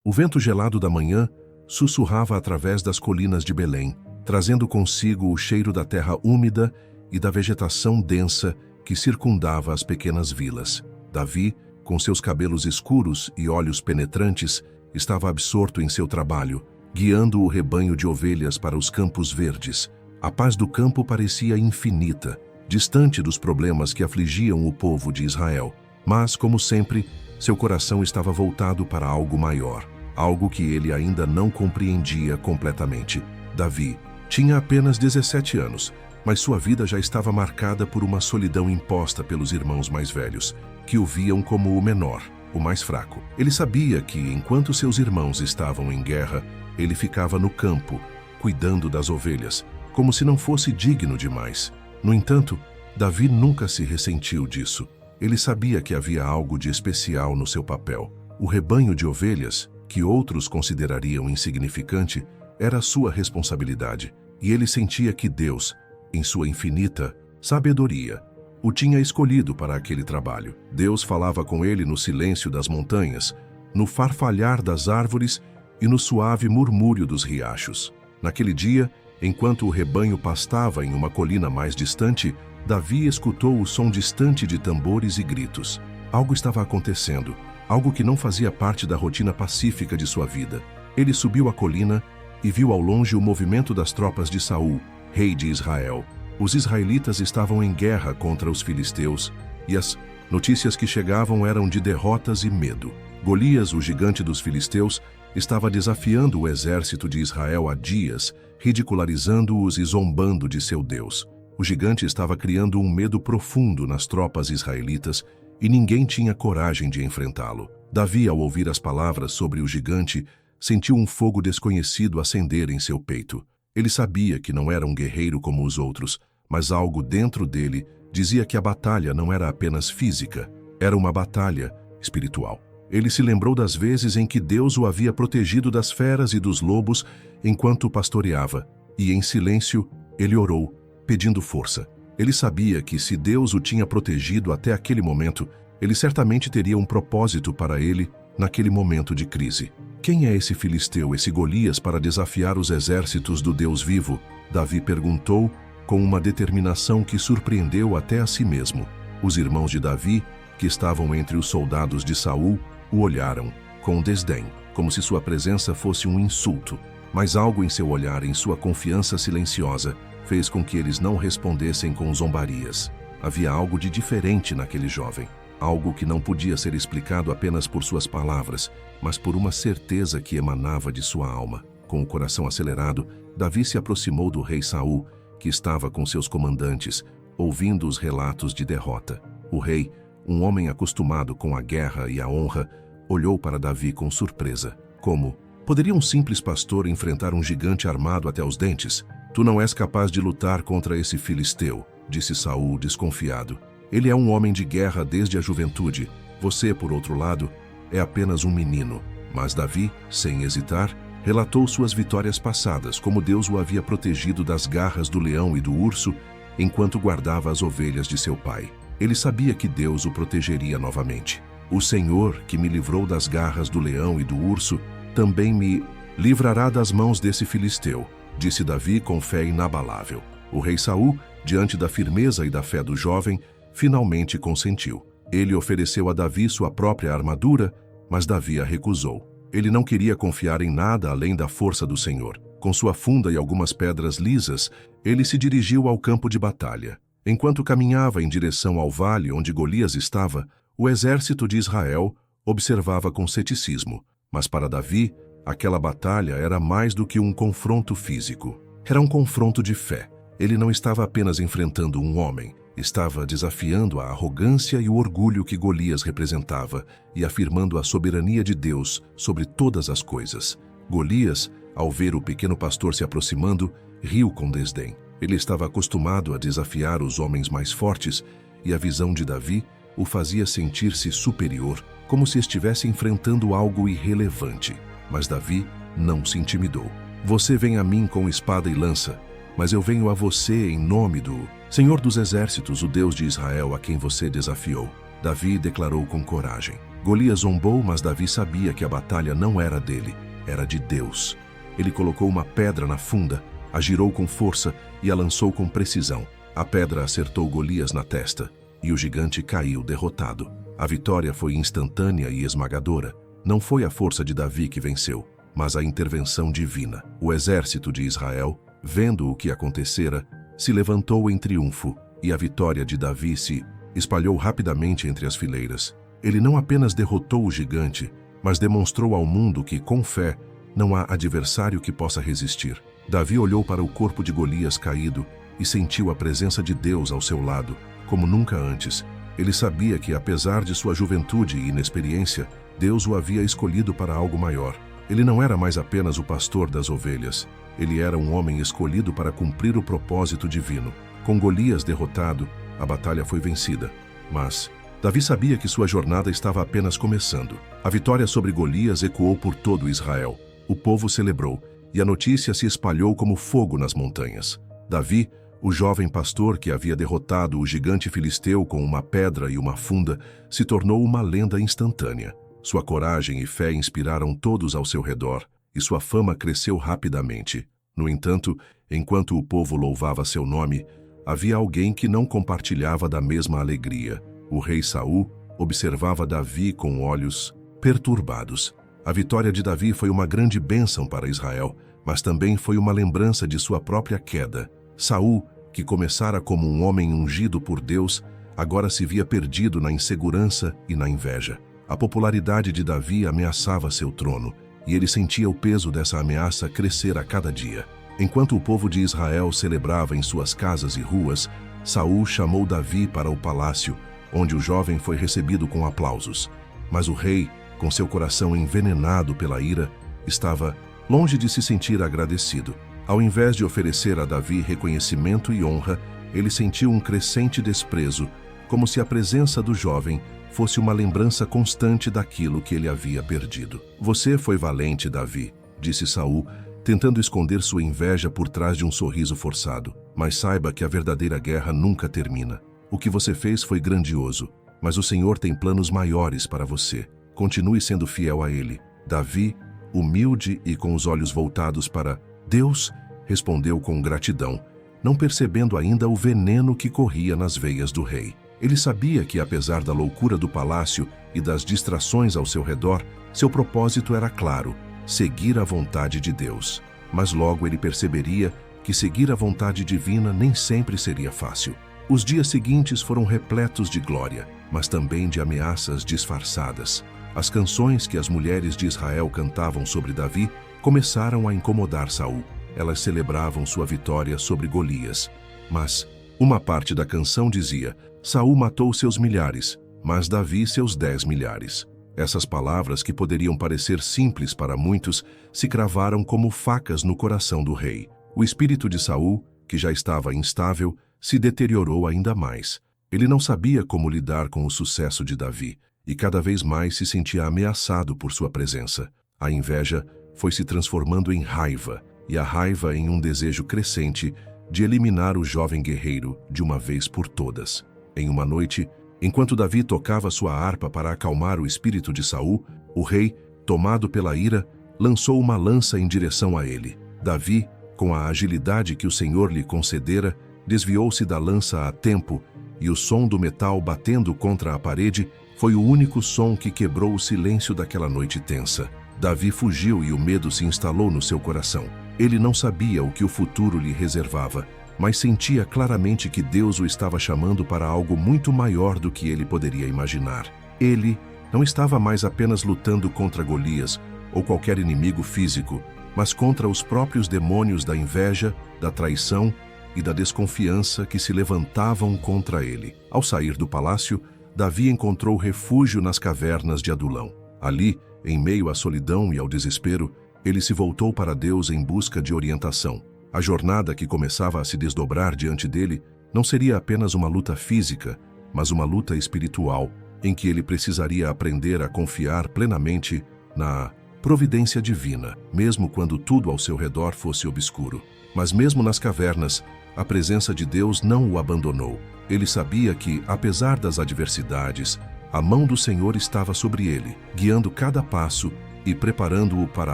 O vento gelado da manhã sussurrava através das colinas de Belém, trazendo consigo o cheiro da terra úmida e da vegetação densa que circundava as pequenas vilas. Davi, com seus cabelos escuros e olhos penetrantes, estava absorto em seu trabalho, guiando o rebanho de ovelhas para os campos verdes. A paz do campo parecia infinita, distante dos problemas que afligiam o povo de Israel. Mas, como sempre, seu coração estava voltado para algo maior, algo que ele ainda não compreendia completamente. Davi tinha apenas 17 anos, mas sua vida já estava marcada por uma solidão imposta pelos irmãos mais velhos, que o viam como o menor, o mais fraco. Ele sabia que, enquanto seus irmãos estavam em guerra, ele ficava no campo, cuidando das ovelhas, como se não fosse digno demais. No entanto, Davi nunca se ressentiu disso. Ele sabia que havia algo de especial no seu papel. O rebanho de ovelhas, que outros considerariam insignificante, era sua responsabilidade, e ele sentia que Deus, em sua infinita sabedoria, o tinha escolhido para aquele trabalho. Deus falava com ele no silêncio das montanhas, no farfalhar das árvores e no suave murmúrio dos riachos. Naquele dia, enquanto o rebanho pastava em uma colina mais distante, Davi escutou o som distante de tambores e gritos. Algo estava acontecendo, algo que não fazia parte da rotina pacífica de sua vida. Ele subiu a colina e viu ao longe o movimento das tropas de Saul, rei de Israel. Os israelitas estavam em guerra contra os filisteus, e as notícias que chegavam eram de derrotas e medo. Golias, o gigante dos filisteus, estava desafiando o exército de Israel há dias, ridicularizando-os e zombando de seu Deus. O gigante estava criando um medo profundo nas tropas israelitas e ninguém tinha coragem de enfrentá-lo. Davi, ao ouvir as palavras sobre o gigante, sentiu um fogo desconhecido acender em seu peito. Ele sabia que não era um guerreiro como os outros, mas algo dentro dele dizia que a batalha não era apenas física, era uma batalha espiritual. Ele se lembrou das vezes em que Deus o havia protegido das feras e dos lobos enquanto o pastoreava, e em silêncio ele orou, pedindo força. Ele sabia que se Deus o tinha protegido até aquele momento, ele certamente teria um propósito para ele naquele momento de crise. Quem é esse filisteu, esse Golias, para desafiar os exércitos do Deus vivo? Davi perguntou com uma determinação que surpreendeu até a si mesmo. Os irmãos de Davi, que estavam entre os soldados de Saul, o olharam com desdém, como se sua presença fosse um insulto. Mas algo em seu olhar, em sua confiança silenciosa, fez com que eles não respondessem com zombarias. Havia algo de diferente naquele jovem, algo que não podia ser explicado apenas por suas palavras, mas por uma certeza que emanava de sua alma. Com o coração acelerado, Davi se aproximou do rei Saul, que estava com seus comandantes, ouvindo os relatos de derrota. O rei, um homem acostumado com a guerra e a honra, olhou para Davi com surpresa. Como? Poderia um simples pastor enfrentar um gigante armado até os dentes? Tu não és capaz de lutar contra esse filisteu, disse Saul, desconfiado. Ele é um homem de guerra desde a juventude. Você, por outro lado, é apenas um menino. Mas Davi, sem hesitar, relatou suas vitórias passadas, como Deus o havia protegido das garras do leão e do urso enquanto guardava as ovelhas de seu pai. Ele sabia que Deus o protegeria novamente. O Senhor, que me livrou das garras do leão e do urso, também me livrará das mãos desse filisteu, disse Davi com fé inabalável. O rei Saul, diante da firmeza e da fé do jovem, finalmente consentiu. Ele ofereceu a Davi sua própria armadura, mas Davi a recusou. Ele não queria confiar em nada além da força do Senhor. Com sua funda e algumas pedras lisas, ele se dirigiu ao campo de batalha. Enquanto caminhava em direção ao vale onde Golias estava, o exército de Israel observava com ceticismo. Mas para Davi, aquela batalha era mais do que um confronto físico. Era um confronto de fé. Ele não estava apenas enfrentando um homem, estava desafiando a arrogância e o orgulho que Golias representava e afirmando a soberania de Deus sobre todas as coisas. Golias, ao ver o pequeno pastor se aproximando, riu com desdém. Ele estava acostumado a desafiar os homens mais fortes e a visão de Davi o fazia sentir-se superior, como se estivesse enfrentando algo irrelevante. Mas Davi não se intimidou. Você vem a mim com espada e lança, mas eu venho a você em nome do Senhor dos Exércitos, o Deus de Israel a quem você desafiou. Davi declarou com coragem. Golias zombou, mas Davi sabia que a batalha não era dele, era de Deus. Ele colocou uma pedra na funda, a girou com força e a lançou com precisão. A pedra acertou Golias na testa, e o gigante caiu derrotado. A vitória foi instantânea e esmagadora. Não foi a força de Davi que venceu, mas a intervenção divina. O exército de Israel, vendo o que acontecera, se levantou em triunfo, e a vitória de Davi se espalhou rapidamente entre as fileiras. Ele não apenas derrotou o gigante, mas demonstrou ao mundo que, com fé, não há adversário que possa resistir. Davi olhou para o corpo de Golias caído e sentiu a presença de Deus ao seu lado, como nunca antes. Ele sabia que, apesar de sua juventude e inexperiência, Deus o havia escolhido para algo maior. Ele não era mais apenas o pastor das ovelhas. Ele era um homem escolhido para cumprir o propósito divino. Com Golias derrotado, a batalha foi vencida. Mas Davi sabia que sua jornada estava apenas começando. A vitória sobre Golias ecoou por todo Israel. O povo celebrou, e a notícia se espalhou como fogo nas montanhas. Davi, o jovem pastor que havia derrotado o gigante filisteu com uma pedra e uma funda, se tornou uma lenda instantânea. Sua coragem e fé inspiraram todos ao seu redor, e sua fama cresceu rapidamente. No entanto, enquanto o povo louvava seu nome, havia alguém que não compartilhava da mesma alegria. O rei Saul observava Davi com olhos perturbados. A vitória de Davi foi uma grande bênção para Israel, mas também foi uma lembrança de sua própria queda. Saul, que começara como um homem ungido por Deus, agora se via perdido na insegurança e na inveja. A popularidade de Davi ameaçava seu trono, e ele sentia o peso dessa ameaça crescer a cada dia. Enquanto o povo de Israel celebrava em suas casas e ruas, Saul chamou Davi para o palácio, onde o jovem foi recebido com aplausos. Mas o rei, com seu coração envenenado pela ira, estava longe de se sentir agradecido. Ao invés de oferecer a Davi reconhecimento e honra, ele sentiu um crescente desprezo, como se a presença do jovem fosse uma lembrança constante daquilo que ele havia perdido. "Você foi valente, Davi", disse Saul, tentando esconder sua inveja por trás de um sorriso forçado. "Mas saiba que a verdadeira guerra nunca termina. O que você fez foi grandioso, mas o Senhor tem planos maiores para você. Continue sendo fiel a Ele." Davi, humilde e com os olhos voltados para Deus, respondeu com gratidão, não percebendo ainda o veneno que corria nas veias do rei. Ele sabia que, apesar da loucura do palácio e das distrações ao seu redor, seu propósito era claro: seguir a vontade de Deus. Mas logo ele perceberia que seguir a vontade divina nem sempre seria fácil. Os dias seguintes foram repletos de glória, mas também de ameaças disfarçadas. As canções que as mulheres de Israel cantavam sobre Davi começaram a incomodar Saul. Elas celebravam sua vitória sobre Golias. Mas uma parte da canção dizia: Saul matou seus milhares, mas Davi seus 10 milhares. Essas palavras, que poderiam parecer simples para muitos, se cravaram como facas no coração do rei. O espírito de Saul, que já estava instável, se deteriorou ainda mais. Ele não sabia como lidar com o sucesso de Davi, e cada vez mais se sentia ameaçado por sua presença. A inveja foi se transformando em raiva, e a raiva em um desejo crescente de eliminar o jovem guerreiro de uma vez por todas. Em uma noite, enquanto Davi tocava sua harpa para acalmar o espírito de Saul, o rei, tomado pela ira, lançou uma lança em direção a ele. Davi, com a agilidade que o Senhor lhe concedera, desviou-se da lança a tempo, e o som do metal batendo contra a parede foi o único som que quebrou o silêncio daquela noite tensa. Davi fugiu e o medo se instalou no seu coração. Ele não sabia o que o futuro lhe reservava, mas sentia claramente que Deus o estava chamando para algo muito maior do que ele poderia imaginar. Ele não estava mais apenas lutando contra Golias ou qualquer inimigo físico, mas contra os próprios demônios da inveja, da traição e da desconfiança que se levantavam contra ele. Ao sair do palácio, Davi encontrou refúgio nas cavernas de Adulão. Ali, em meio à solidão e ao desespero, ele se voltou para Deus em busca de orientação. A jornada que começava a se desdobrar diante dele não seria apenas uma luta física, mas uma luta espiritual, em que ele precisaria aprender a confiar plenamente na providência divina, mesmo quando tudo ao seu redor fosse obscuro. Mas mesmo nas cavernas, a presença de Deus não o abandonou. Ele sabia que, apesar das adversidades, A mão do Senhor estava sobre ele, guiando cada passo e preparando-o para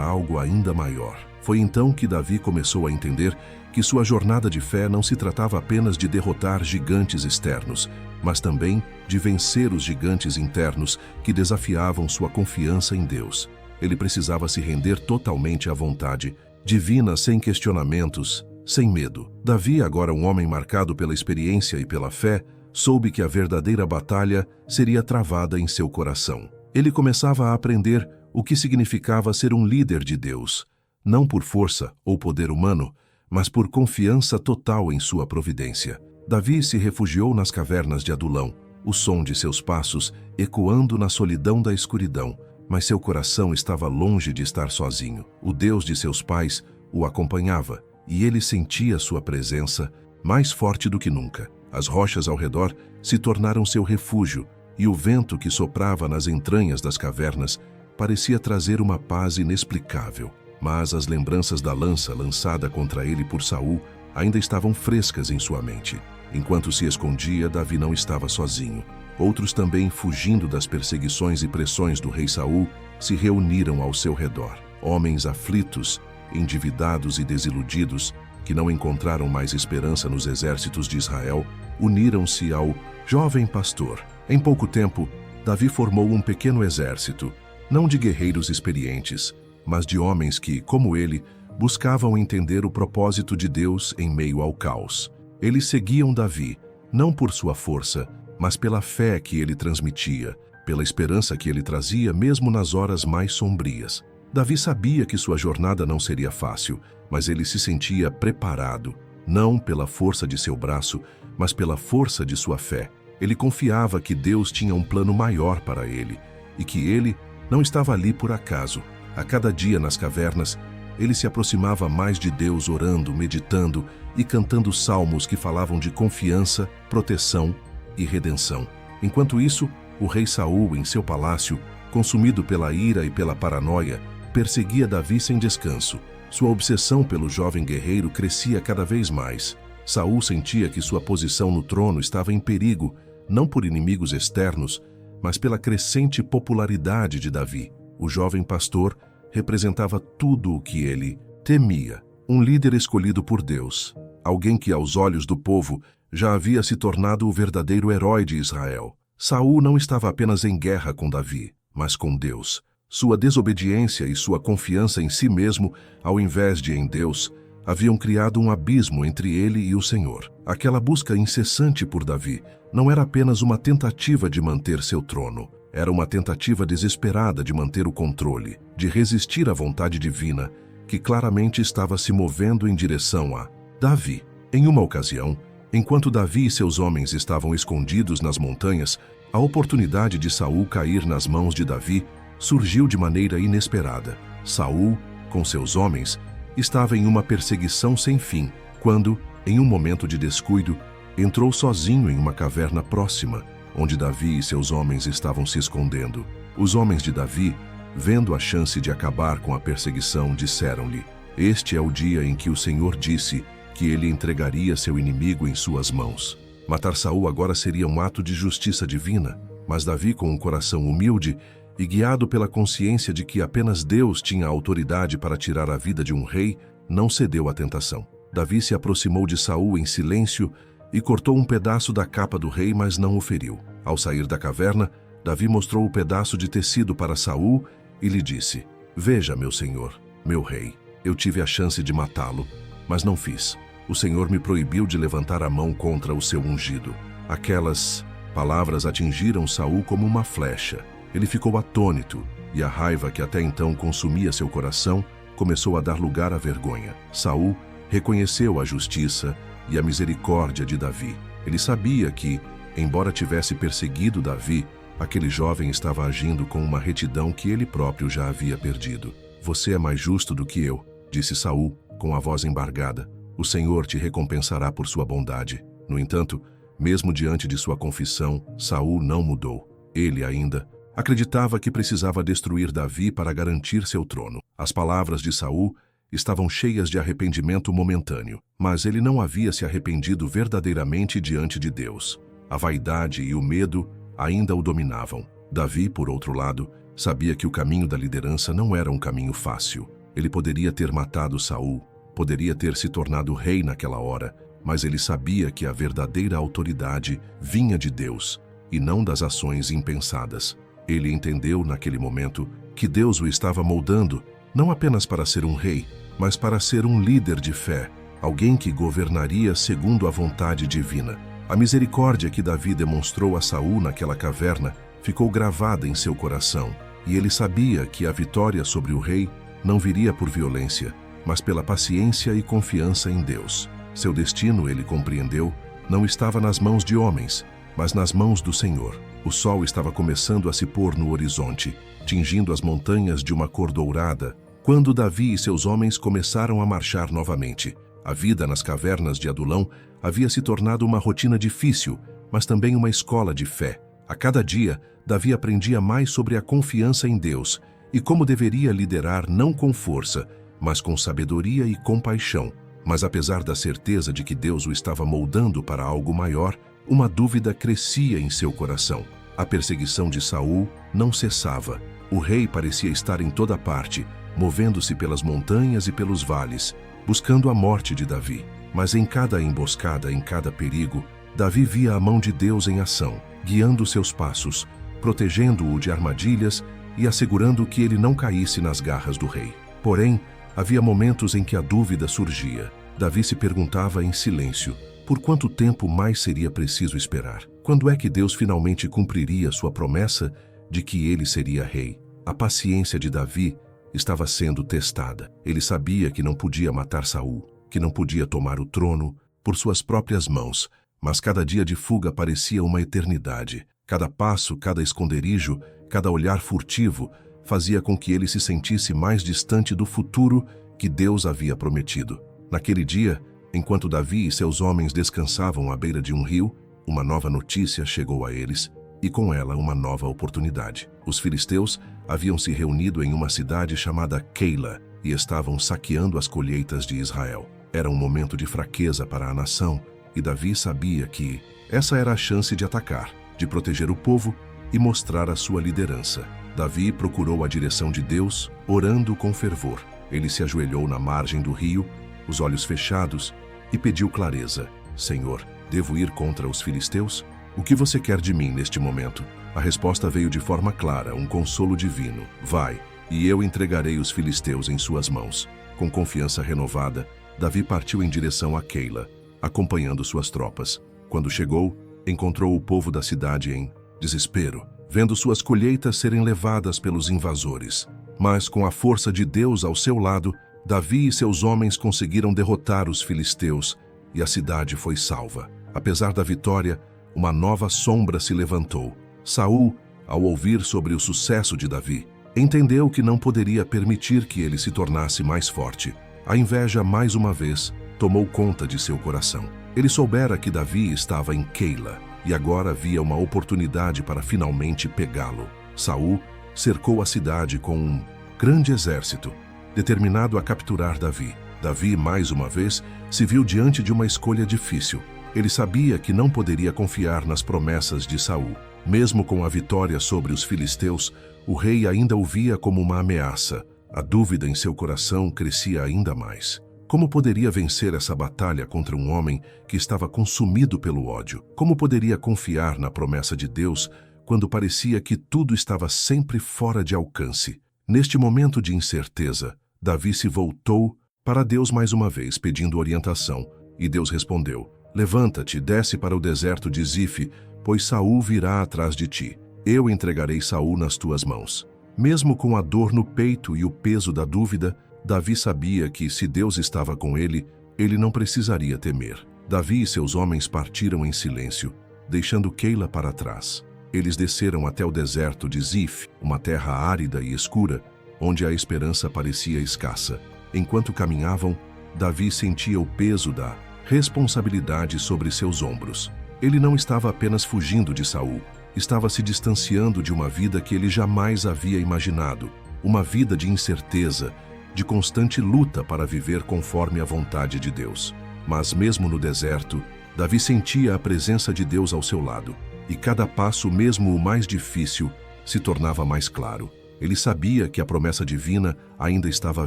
algo ainda maior. Foi então que Davi começou a entender que sua jornada de fé não se tratava apenas de derrotar gigantes externos, mas também de vencer os gigantes internos que desafiavam sua confiança em Deus. Ele precisava se render totalmente à vontade divina, sem questionamentos, sem medo. Davi, agora um homem marcado pela experiência e pela fé, soube que a verdadeira batalha seria travada em seu coração. Ele começava a aprender o que significava ser um líder de Deus, não por força ou poder humano, mas por confiança total em sua providência. Davi se refugiou nas cavernas de Adulão, o som de seus passos ecoando na solidão da escuridão, mas seu coração estava longe de estar sozinho. O Deus de seus pais o acompanhava, e ele sentia sua presença mais forte do que nunca. As rochas ao redor se tornaram seu refúgio, e o vento que soprava nas entranhas das cavernas parecia trazer uma paz inexplicável. Mas as lembranças da lança lançada contra ele por Saul ainda estavam frescas em sua mente. Enquanto se escondia, Davi não estava sozinho. Outros também, fugindo das perseguições e pressões do rei Saul, se reuniram ao seu redor. Homens aflitos, endividados e desiludidos, que não encontraram mais esperança nos exércitos de Israel, uniram-se ao jovem pastor. Em pouco tempo, Davi formou um pequeno exército, não de guerreiros experientes, mas de homens que, como ele, buscavam entender o propósito de Deus em meio ao caos. Eles seguiam Davi, não por sua força, mas pela fé que ele transmitia, pela esperança que ele trazia mesmo nas horas mais sombrias. Davi sabia que sua jornada não seria fácil, mas ele se sentia preparado, não pela força de seu braço, mas pela força de sua fé. Ele confiava que Deus tinha um plano maior para ele, e que ele não estava ali por acaso. A cada dia nas cavernas, ele se aproximava mais de Deus, orando, meditando e cantando salmos que falavam de confiança, proteção e redenção. Enquanto isso, o rei Saul, em seu palácio, consumido pela ira e pela paranoia, perseguia Davi sem descanso. Sua obsessão pelo jovem guerreiro crescia cada vez mais. Saul sentia que sua posição no trono estava em perigo, não por inimigos externos, mas pela crescente popularidade de Davi. O jovem pastor representava tudo o que ele temia. Um líder escolhido por Deus, alguém que aos olhos do povo já havia se tornado o verdadeiro herói de Israel. Saul não estava apenas em guerra com Davi, mas com Deus. Sua desobediência e sua confiança em si mesmo, ao invés de em Deus, haviam criado um abismo entre ele e o Senhor. Aquela busca incessante por Davi não era apenas uma tentativa de manter seu trono. Era uma tentativa desesperada de manter o controle, de resistir à vontade divina, que claramente estava se movendo em direção a Davi. Em uma ocasião, enquanto Davi e seus homens estavam escondidos nas montanhas, a oportunidade de Saul cair nas mãos de Davi surgiu de maneira inesperada. Saul, com seus homens, estava em uma perseguição sem fim, quando, em um momento de descuido, entrou sozinho em uma caverna próxima, onde Davi e seus homens estavam se escondendo. Os homens de Davi, vendo a chance de acabar com a perseguição, disseram-lhe: "Este é o dia em que o Senhor disse que ele entregaria seu inimigo em suas mãos." Matar Saul agora seria um ato de justiça divina, mas Davi, com um coração humilde e guiado pela consciência de que apenas Deus tinha autoridade para tirar a vida de um rei, não cedeu à tentação. Davi se aproximou de Saul em silêncio e cortou um pedaço da capa do rei, mas não o feriu. Ao sair da caverna, Davi mostrou o pedaço de tecido para Saul e lhe disse: "Veja, meu senhor, meu rei, eu tive a chance de matá-lo, mas não fiz. O Senhor me proibiu de levantar a mão contra o seu ungido." Aquelas palavras atingiram Saul como uma flecha. Ele ficou atônito, e a raiva que até então consumia seu coração começou a dar lugar à vergonha. Saul reconheceu a justiça e a misericórdia de Davi. Ele sabia que, embora tivesse perseguido Davi, aquele jovem estava agindo com uma retidão que ele próprio já havia perdido. "Você é mais justo do que eu", disse Saul, com a voz embargada. "O Senhor te recompensará por sua bondade." No entanto, mesmo diante de sua confissão, Saul não mudou. Ele ainda acreditava que precisava destruir Davi para garantir seu trono. As palavras de Saul estavam cheias de arrependimento momentâneo, mas ele não havia se arrependido verdadeiramente diante de Deus. A vaidade e o medo ainda o dominavam. Davi, por outro lado, sabia que o caminho da liderança não era um caminho fácil. Ele poderia ter matado Saul, poderia ter se tornado rei naquela hora, mas ele sabia que a verdadeira autoridade vinha de Deus e não das ações impensadas. Ele entendeu naquele momento que Deus o estava moldando, não apenas para ser um rei, mas para ser um líder de fé, alguém que governaria segundo a vontade divina. A misericórdia que Davi demonstrou a Saul naquela caverna ficou gravada em seu coração, e ele sabia que a vitória sobre o rei não viria por violência, mas pela paciência e confiança em Deus. Seu destino, ele compreendeu, não estava nas mãos de homens, mas nas mãos do Senhor. O sol estava começando a se pôr no horizonte, tingindo as montanhas de uma cor dourada, quando Davi e seus homens começaram a marchar novamente. A vida nas cavernas de Adulão havia se tornado uma rotina difícil, mas também uma escola de fé. A cada dia, Davi aprendia mais sobre a confiança em Deus e como deveria liderar não com força, mas com sabedoria e compaixão. Mas apesar da certeza de que Deus o estava moldando para algo maior, uma dúvida crescia em seu coração. A perseguição de Saul não cessava. O rei parecia estar em toda parte, movendo-se pelas montanhas e pelos vales, buscando a morte de Davi. Mas em cada emboscada, em cada perigo, Davi via a mão de Deus em ação, guiando seus passos, protegendo-o de armadilhas e assegurando que ele não caísse nas garras do rei. Porém, havia momentos em que a dúvida surgia. Davi se perguntava em silêncio: por quanto tempo mais seria preciso esperar? Quando é que Deus finalmente cumpriria sua promessa de que ele seria rei? A paciência de Davi estava sendo testada. Ele sabia que não podia matar Saul, que não podia tomar o trono por suas próprias mãos, mas cada dia de fuga parecia uma eternidade. Cada passo, cada esconderijo, cada olhar furtivo fazia com que ele se sentisse mais distante do futuro que Deus havia prometido. Naquele dia, enquanto Davi e seus homens descansavam à beira de um rio, uma nova notícia chegou a eles, e com ela uma nova oportunidade. Os filisteus haviam se reunido em uma cidade chamada Keila e estavam saqueando as colheitas de Israel. Era um momento de fraqueza para a nação, e Davi sabia que essa era a chance de atacar, de proteger o povo e mostrar a sua liderança. Davi procurou a direção de Deus, orando com fervor. Ele se ajoelhou na margem do rio, os olhos fechados, e pediu clareza. Senhor, devo ir contra os filisteus? O que você quer de mim neste momento? A resposta veio de forma clara, um consolo divino. Vai, e eu entregarei os filisteus em suas mãos. Com confiança renovada, Davi partiu em direção a Keila, acompanhando suas tropas. Quando chegou, encontrou o povo da cidade em desespero, vendo suas colheitas serem levadas pelos invasores. Mas com a força de Deus ao seu lado, Davi e seus homens conseguiram derrotar os filisteus e a cidade foi salva. Apesar da vitória, uma nova sombra se levantou. Saul, ao ouvir sobre o sucesso de Davi, entendeu que não poderia permitir que ele se tornasse mais forte. A inveja, mais uma vez, tomou conta de seu coração. Ele soubera que Davi estava em Keila e agora havia uma oportunidade para finalmente pegá-lo. Saul cercou a cidade com um grande exército, determinado a capturar Davi. Davi, mais uma vez, se viu diante de uma escolha difícil. Ele sabia que não poderia confiar nas promessas de Saul. Mesmo com a vitória sobre os filisteus, o rei ainda o via como uma ameaça. A dúvida em seu coração crescia ainda mais. Como poderia vencer essa batalha contra um homem que estava consumido pelo ódio? Como poderia confiar na promessa de Deus quando parecia que tudo estava sempre fora de alcance? Neste momento de incerteza, Davi se voltou para Deus mais uma vez, pedindo orientação, e Deus respondeu: levanta-te, desce para o deserto de Zife, pois Saul virá atrás de ti. Eu entregarei Saul nas tuas mãos. Mesmo com a dor no peito e o peso da dúvida, Davi sabia que, se Deus estava com ele, ele não precisaria temer. Davi e seus homens partiram em silêncio, deixando Keila para trás. Eles desceram até o deserto de Zif, uma terra árida e escura, onde a esperança parecia escassa. Enquanto caminhavam, Davi sentia o peso da responsabilidade sobre seus ombros. Ele não estava apenas fugindo de Saul, estava se distanciando de uma vida que ele jamais havia imaginado, uma vida de incerteza, de constante luta para viver conforme a vontade de Deus. Mas mesmo no deserto, Davi sentia a presença de Deus ao seu lado. e cada passo, mesmo o mais difícil, se tornava mais claro. Ele sabia que a promessa divina ainda estava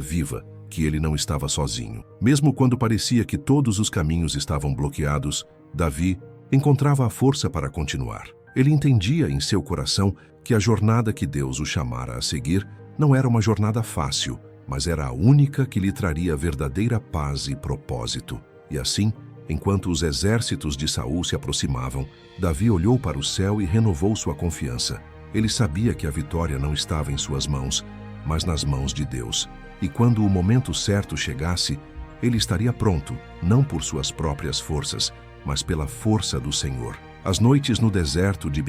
viva, que ele não estava sozinho. Mesmo quando parecia que todos os caminhos estavam bloqueados, Davi encontrava a força para continuar. Ele entendia em seu coração que a jornada que Deus o chamara a seguir não era uma jornada fácil, mas era a única que lhe traria verdadeira paz e propósito. E assim, enquanto os exércitos de Saul se aproximavam, Davi olhou para o céu e renovou sua confiança. Ele sabia que a vitória não estava em suas mãos, mas nas mãos de Deus. E quando o momento certo chegasse, ele estaria pronto, não por suas próprias forças, mas pela força do Senhor. As noites no deserto de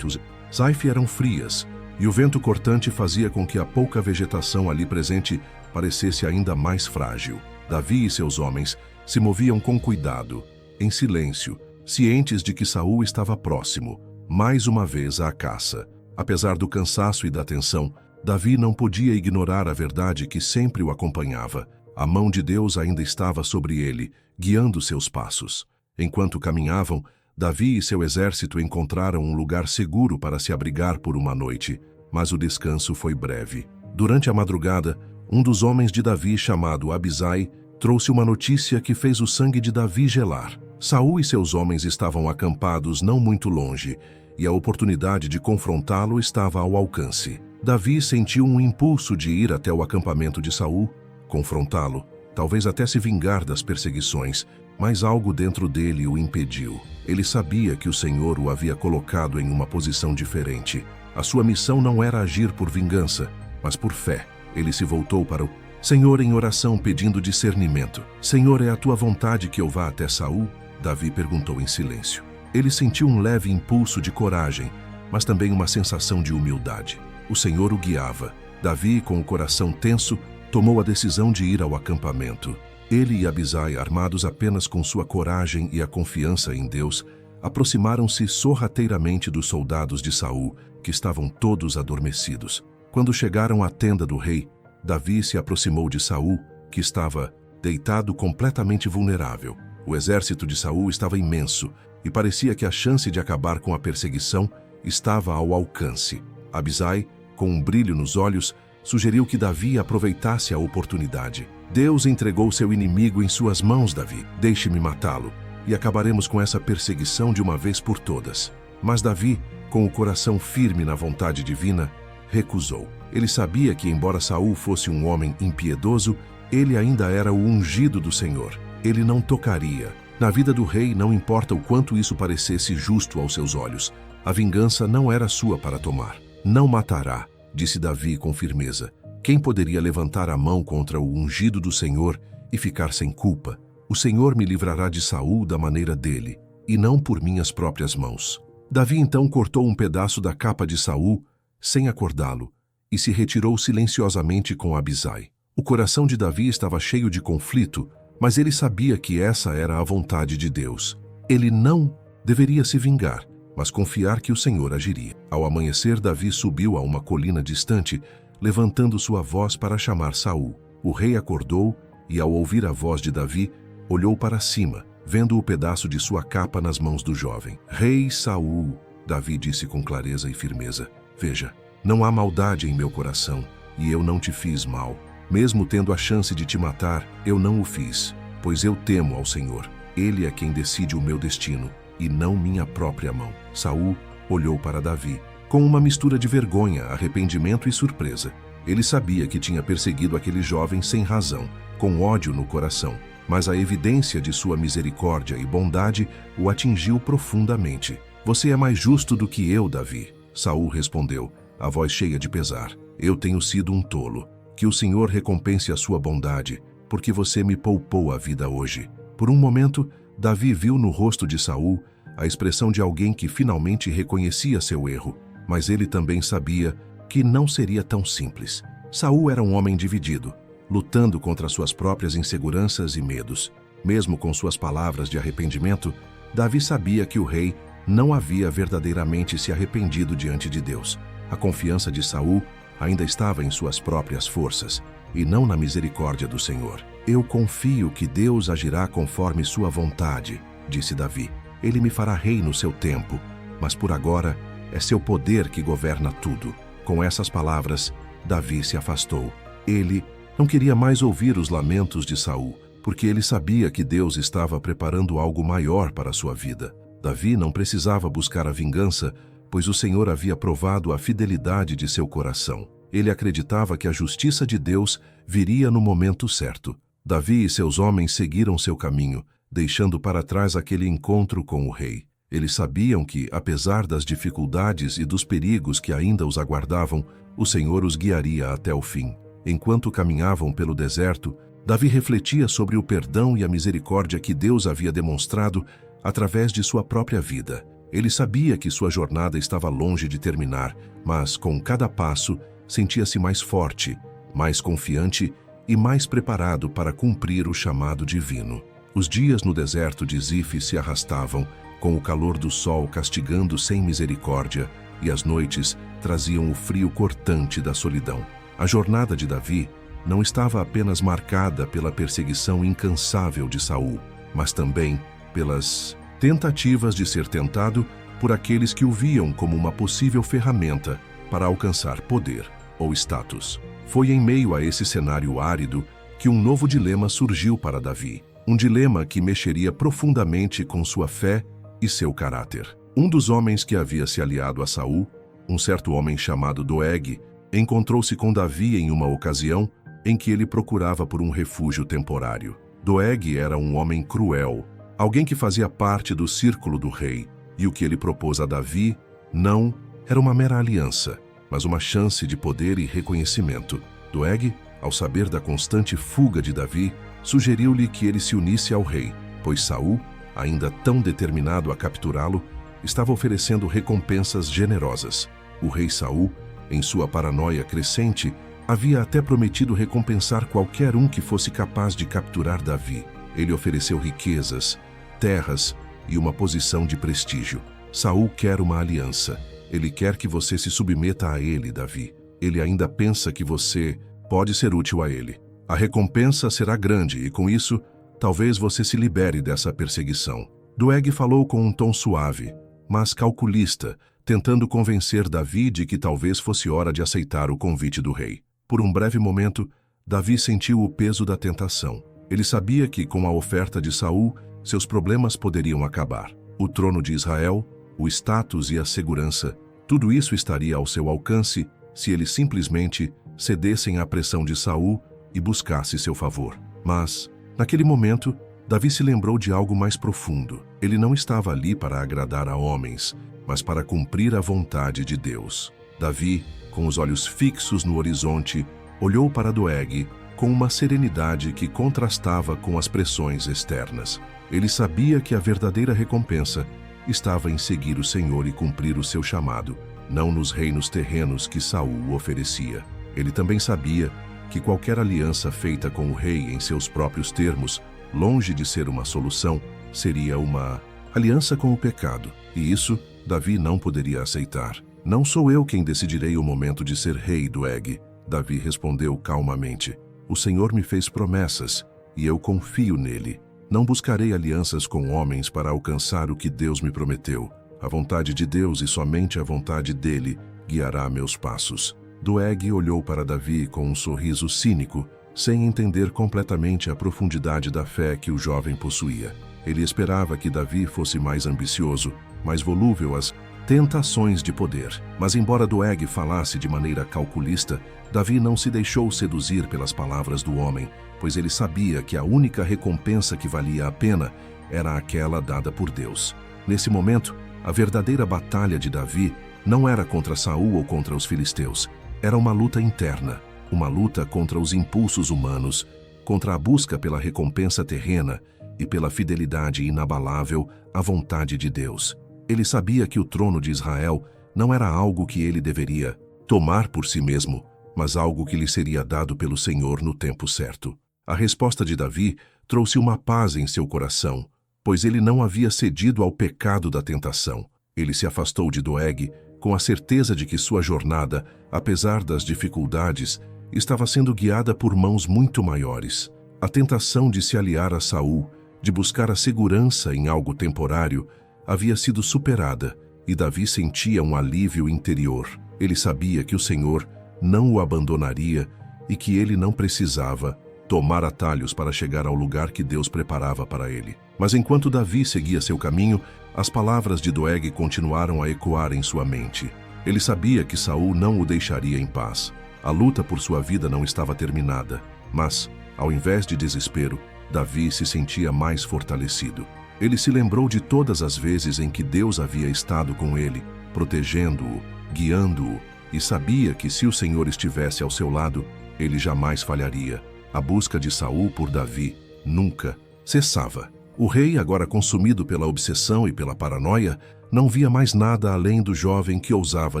Zaif eram frias, e o vento cortante fazia com que a pouca vegetação ali presente parecesse ainda mais frágil. Davi e seus homens se moviam com cuidado, em silêncio, cientes de que Saul estava próximo, mais uma vez à caça. Apesar do cansaço e da tensão, Davi não podia ignorar a verdade que sempre o acompanhava. A mão de Deus ainda estava sobre ele, guiando seus passos. Enquanto caminhavam, Davi e seu exército encontraram um lugar seguro para se abrigar por uma noite, mas o descanso foi breve. Durante a madrugada, um dos homens de Davi, chamado Abisai, trouxe uma notícia que fez o sangue de Davi gelar. Saul e seus homens estavam acampados não muito longe, e a oportunidade de confrontá-lo estava ao alcance. Davi sentiu um impulso de ir até o acampamento de Saul, confrontá-lo, talvez até se vingar das perseguições, mas algo dentro dele o impediu. Ele sabia que o Senhor o havia colocado em uma posição diferente. A sua missão não era agir por vingança, mas por fé. Ele se voltou para o Senhor em oração, pedindo discernimento. Senhor, é a tua vontade que eu vá até Saul? Davi perguntou em silêncio. Ele sentiu um leve impulso de coragem, mas também uma sensação de humildade. O Senhor o guiava. Davi, com o coração tenso, tomou a decisão de ir ao acampamento. Ele e Abisai, armados apenas com sua coragem e a confiança em Deus, aproximaram-se sorrateiramente dos soldados de Saul, que estavam todos adormecidos. Quando chegaram à tenda do rei, Davi se aproximou de Saul, que estava deitado completamente vulnerável. O exército de Saul estava imenso e parecia que a chance de acabar com a perseguição estava ao alcance. Abisai, com um brilho nos olhos, sugeriu que Davi aproveitasse a oportunidade. Deus entregou seu inimigo em suas mãos, Davi. Deixe-me matá-lo, e acabaremos com essa perseguição de uma vez por todas. Mas Davi, com o coração firme na vontade divina, recusou. Ele sabia que, embora Saul fosse um homem impiedoso, ele ainda era o ungido do Senhor. Ele não tocaria. Na vida do rei, não importa o quanto isso parecesse justo aos seus olhos. A vingança não era sua para tomar. Não matará, disse Davi com firmeza. Quem poderia levantar a mão contra o ungido do Senhor e ficar sem culpa? O Senhor me livrará de Saul da maneira dele, e não por minhas próprias mãos. Davi então cortou um pedaço da capa de Saul, sem acordá-lo, e se retirou silenciosamente com Abisai. O coração de Davi estava cheio de conflito, mas ele sabia que essa era a vontade de Deus. Ele não deveria se vingar, mas confiar que o Senhor agiria. Ao amanhecer, Davi subiu a uma colina distante, levantando sua voz para chamar Saul. O rei acordou e, ao ouvir a voz de Davi, olhou para cima, vendo o pedaço de sua capa nas mãos do jovem. Rei Saul, Davi disse com clareza e firmeza, veja, não há maldade em meu coração, e eu não te fiz mal. Mesmo tendo a chance de te matar, eu não o fiz, pois eu temo ao Senhor. Ele é quem decide o meu destino, e não minha própria mão. Saul olhou para Davi, com uma mistura de vergonha, arrependimento e surpresa. Ele sabia que tinha perseguido aquele jovem sem razão, com ódio no coração, mas a evidência de sua misericórdia e bondade o atingiu profundamente. Você é mais justo do que eu, Davi, Saul respondeu, a voz cheia de pesar. Eu tenho sido um tolo. Que o Senhor recompense a sua bondade, porque você me poupou a vida hoje. Por um momento, Davi viu no rosto de Saul a expressão de alguém que finalmente reconhecia seu erro, mas ele também sabia que não seria tão simples. Saul era um homem dividido, lutando contra suas próprias inseguranças e medos. Mesmo com suas palavras de arrependimento, Davi sabia que o rei não havia verdadeiramente se arrependido diante de Deus. A confiança de Saul ainda estava em suas próprias forças, e não na misericórdia do Senhor. Eu confio que Deus agirá conforme sua vontade, disse Davi. Ele me fará rei no seu tempo, mas por agora é seu poder que governa tudo. Com essas palavras, Davi se afastou. Ele não queria mais ouvir os lamentos de Saul, porque ele sabia que Deus estava preparando algo maior para sua vida. Davi não precisava buscar a vingança, pois o Senhor havia provado a fidelidade de seu coração. Ele acreditava que a justiça de Deus viria no momento certo. Davi e seus homens seguiram seu caminho, deixando para trás aquele encontro com o rei. Eles sabiam que, apesar das dificuldades e dos perigos que ainda os aguardavam, o Senhor os guiaria até o fim. Enquanto caminhavam pelo deserto, Davi refletia sobre o perdão e a misericórdia que Deus havia demonstrado através de sua própria vida. Ele sabia que sua jornada estava longe de terminar, mas, com cada passo, sentia-se mais forte, mais confiante e mais preparado para cumprir o chamado divino. Os dias no deserto de Zif se arrastavam, com o calor do sol castigando sem misericórdia, e as noites traziam o frio cortante da solidão. A jornada de Davi não estava apenas marcada pela perseguição incansável de Saul, mas também pelas tentativas de ser tentado por aqueles que o viam como uma possível ferramenta para alcançar poder ou status. Foi em meio a esse cenário árido que um novo dilema surgiu para Davi. Um dilema que mexeria profundamente com sua fé e seu caráter. Um dos homens que havia se aliado a Saul, um certo homem chamado Doeg, encontrou-se com Davi em uma ocasião em que ele procurava por um refúgio temporário. Doeg era um homem cruel, alguém que fazia parte do círculo do rei, e o que ele propôs a Davi não era uma mera aliança, mas uma chance de poder e reconhecimento. Doeg, ao saber da constante fuga de Davi, sugeriu-lhe que ele se unisse ao rei, pois Saul, ainda tão determinado a capturá-lo, estava oferecendo recompensas generosas. O rei Saul, em sua paranoia crescente, havia até prometido recompensar qualquer um que fosse capaz de capturar Davi. Ele ofereceu riquezas, terras e uma posição de prestígio. Saul quer uma aliança. Ele quer que você se submeta a ele, Davi. Ele ainda pensa que você pode ser útil a ele. A recompensa será grande e, com isso, talvez você se libere dessa perseguição. Doeg falou com um tom suave, mas calculista, tentando convencer Davi de que talvez fosse hora de aceitar o convite do rei. Por um breve momento, Davi sentiu o peso da tentação. Ele sabia que, com a oferta de Saul, seus problemas poderiam acabar. O trono de Israel, o status e a segurança, tudo isso estaria ao seu alcance se eles simplesmente cedessem à pressão de Saul e buscasse seu favor. Mas, naquele momento, Davi se lembrou de algo mais profundo. Ele não estava ali para agradar a homens, mas para cumprir a vontade de Deus. Davi, com os olhos fixos no horizonte, olhou para Doeg com uma serenidade que contrastava com as pressões externas. Ele sabia que a verdadeira recompensa estava em seguir o Senhor e cumprir o seu chamado, não nos reinos terrenos que Saul oferecia. Ele também sabia que qualquer aliança feita com o rei em seus próprios termos, longe de ser uma solução, seria uma aliança com o pecado. E isso Davi não poderia aceitar. Não sou eu quem decidirei o momento de ser rei, Doeg, Davi respondeu calmamente. O Senhor me fez promessas, e eu confio nele. Não buscarei alianças com homens para alcançar o que Deus me prometeu. A vontade de Deus e somente a vontade dele guiará meus passos. Doeg olhou para Davi com um sorriso cínico, sem entender completamente a profundidade da fé que o jovem possuía. Ele esperava que Davi fosse mais ambicioso, mais volúvel às tentações de poder. Mas embora Doeg falasse de maneira calculista, Davi não se deixou seduzir pelas palavras do homem, pois ele sabia que a única recompensa que valia a pena era aquela dada por Deus. Nesse momento, a verdadeira batalha de Davi não era contra Saul ou contra os filisteus. Era uma luta interna, uma luta contra os impulsos humanos, contra a busca pela recompensa terrena e pela fidelidade inabalável à vontade de Deus. Ele sabia que o trono de Israel não era algo que ele deveria tomar por si mesmo, mas algo que lhe seria dado pelo Senhor no tempo certo. A resposta de Davi trouxe uma paz em seu coração, pois ele não havia cedido ao pecado da tentação. Ele se afastou de Doeg com a certeza de que sua jornada, apesar das dificuldades, estava sendo guiada por mãos muito maiores. A tentação de se aliar a Saul, de buscar a segurança em algo temporário, havia sido superada, e Davi sentia um alívio interior. Ele sabia que o Senhor não o abandonaria e que ele não precisava tomar atalhos para chegar ao lugar que Deus preparava para ele. Mas enquanto Davi seguia seu caminho, as palavras de Doeg continuaram a ecoar em sua mente. Ele sabia que Saul não o deixaria em paz. A luta por sua vida não estava terminada, mas, ao invés de desespero, Davi se sentia mais fortalecido. Ele se lembrou de todas as vezes em que Deus havia estado com ele, protegendo-o, guiando-o, e sabia que se o Senhor estivesse ao seu lado, ele jamais falharia. A busca de Saul por Davi nunca cessava. O rei, agora consumido pela obsessão e pela paranoia, não via mais nada além do jovem que ousava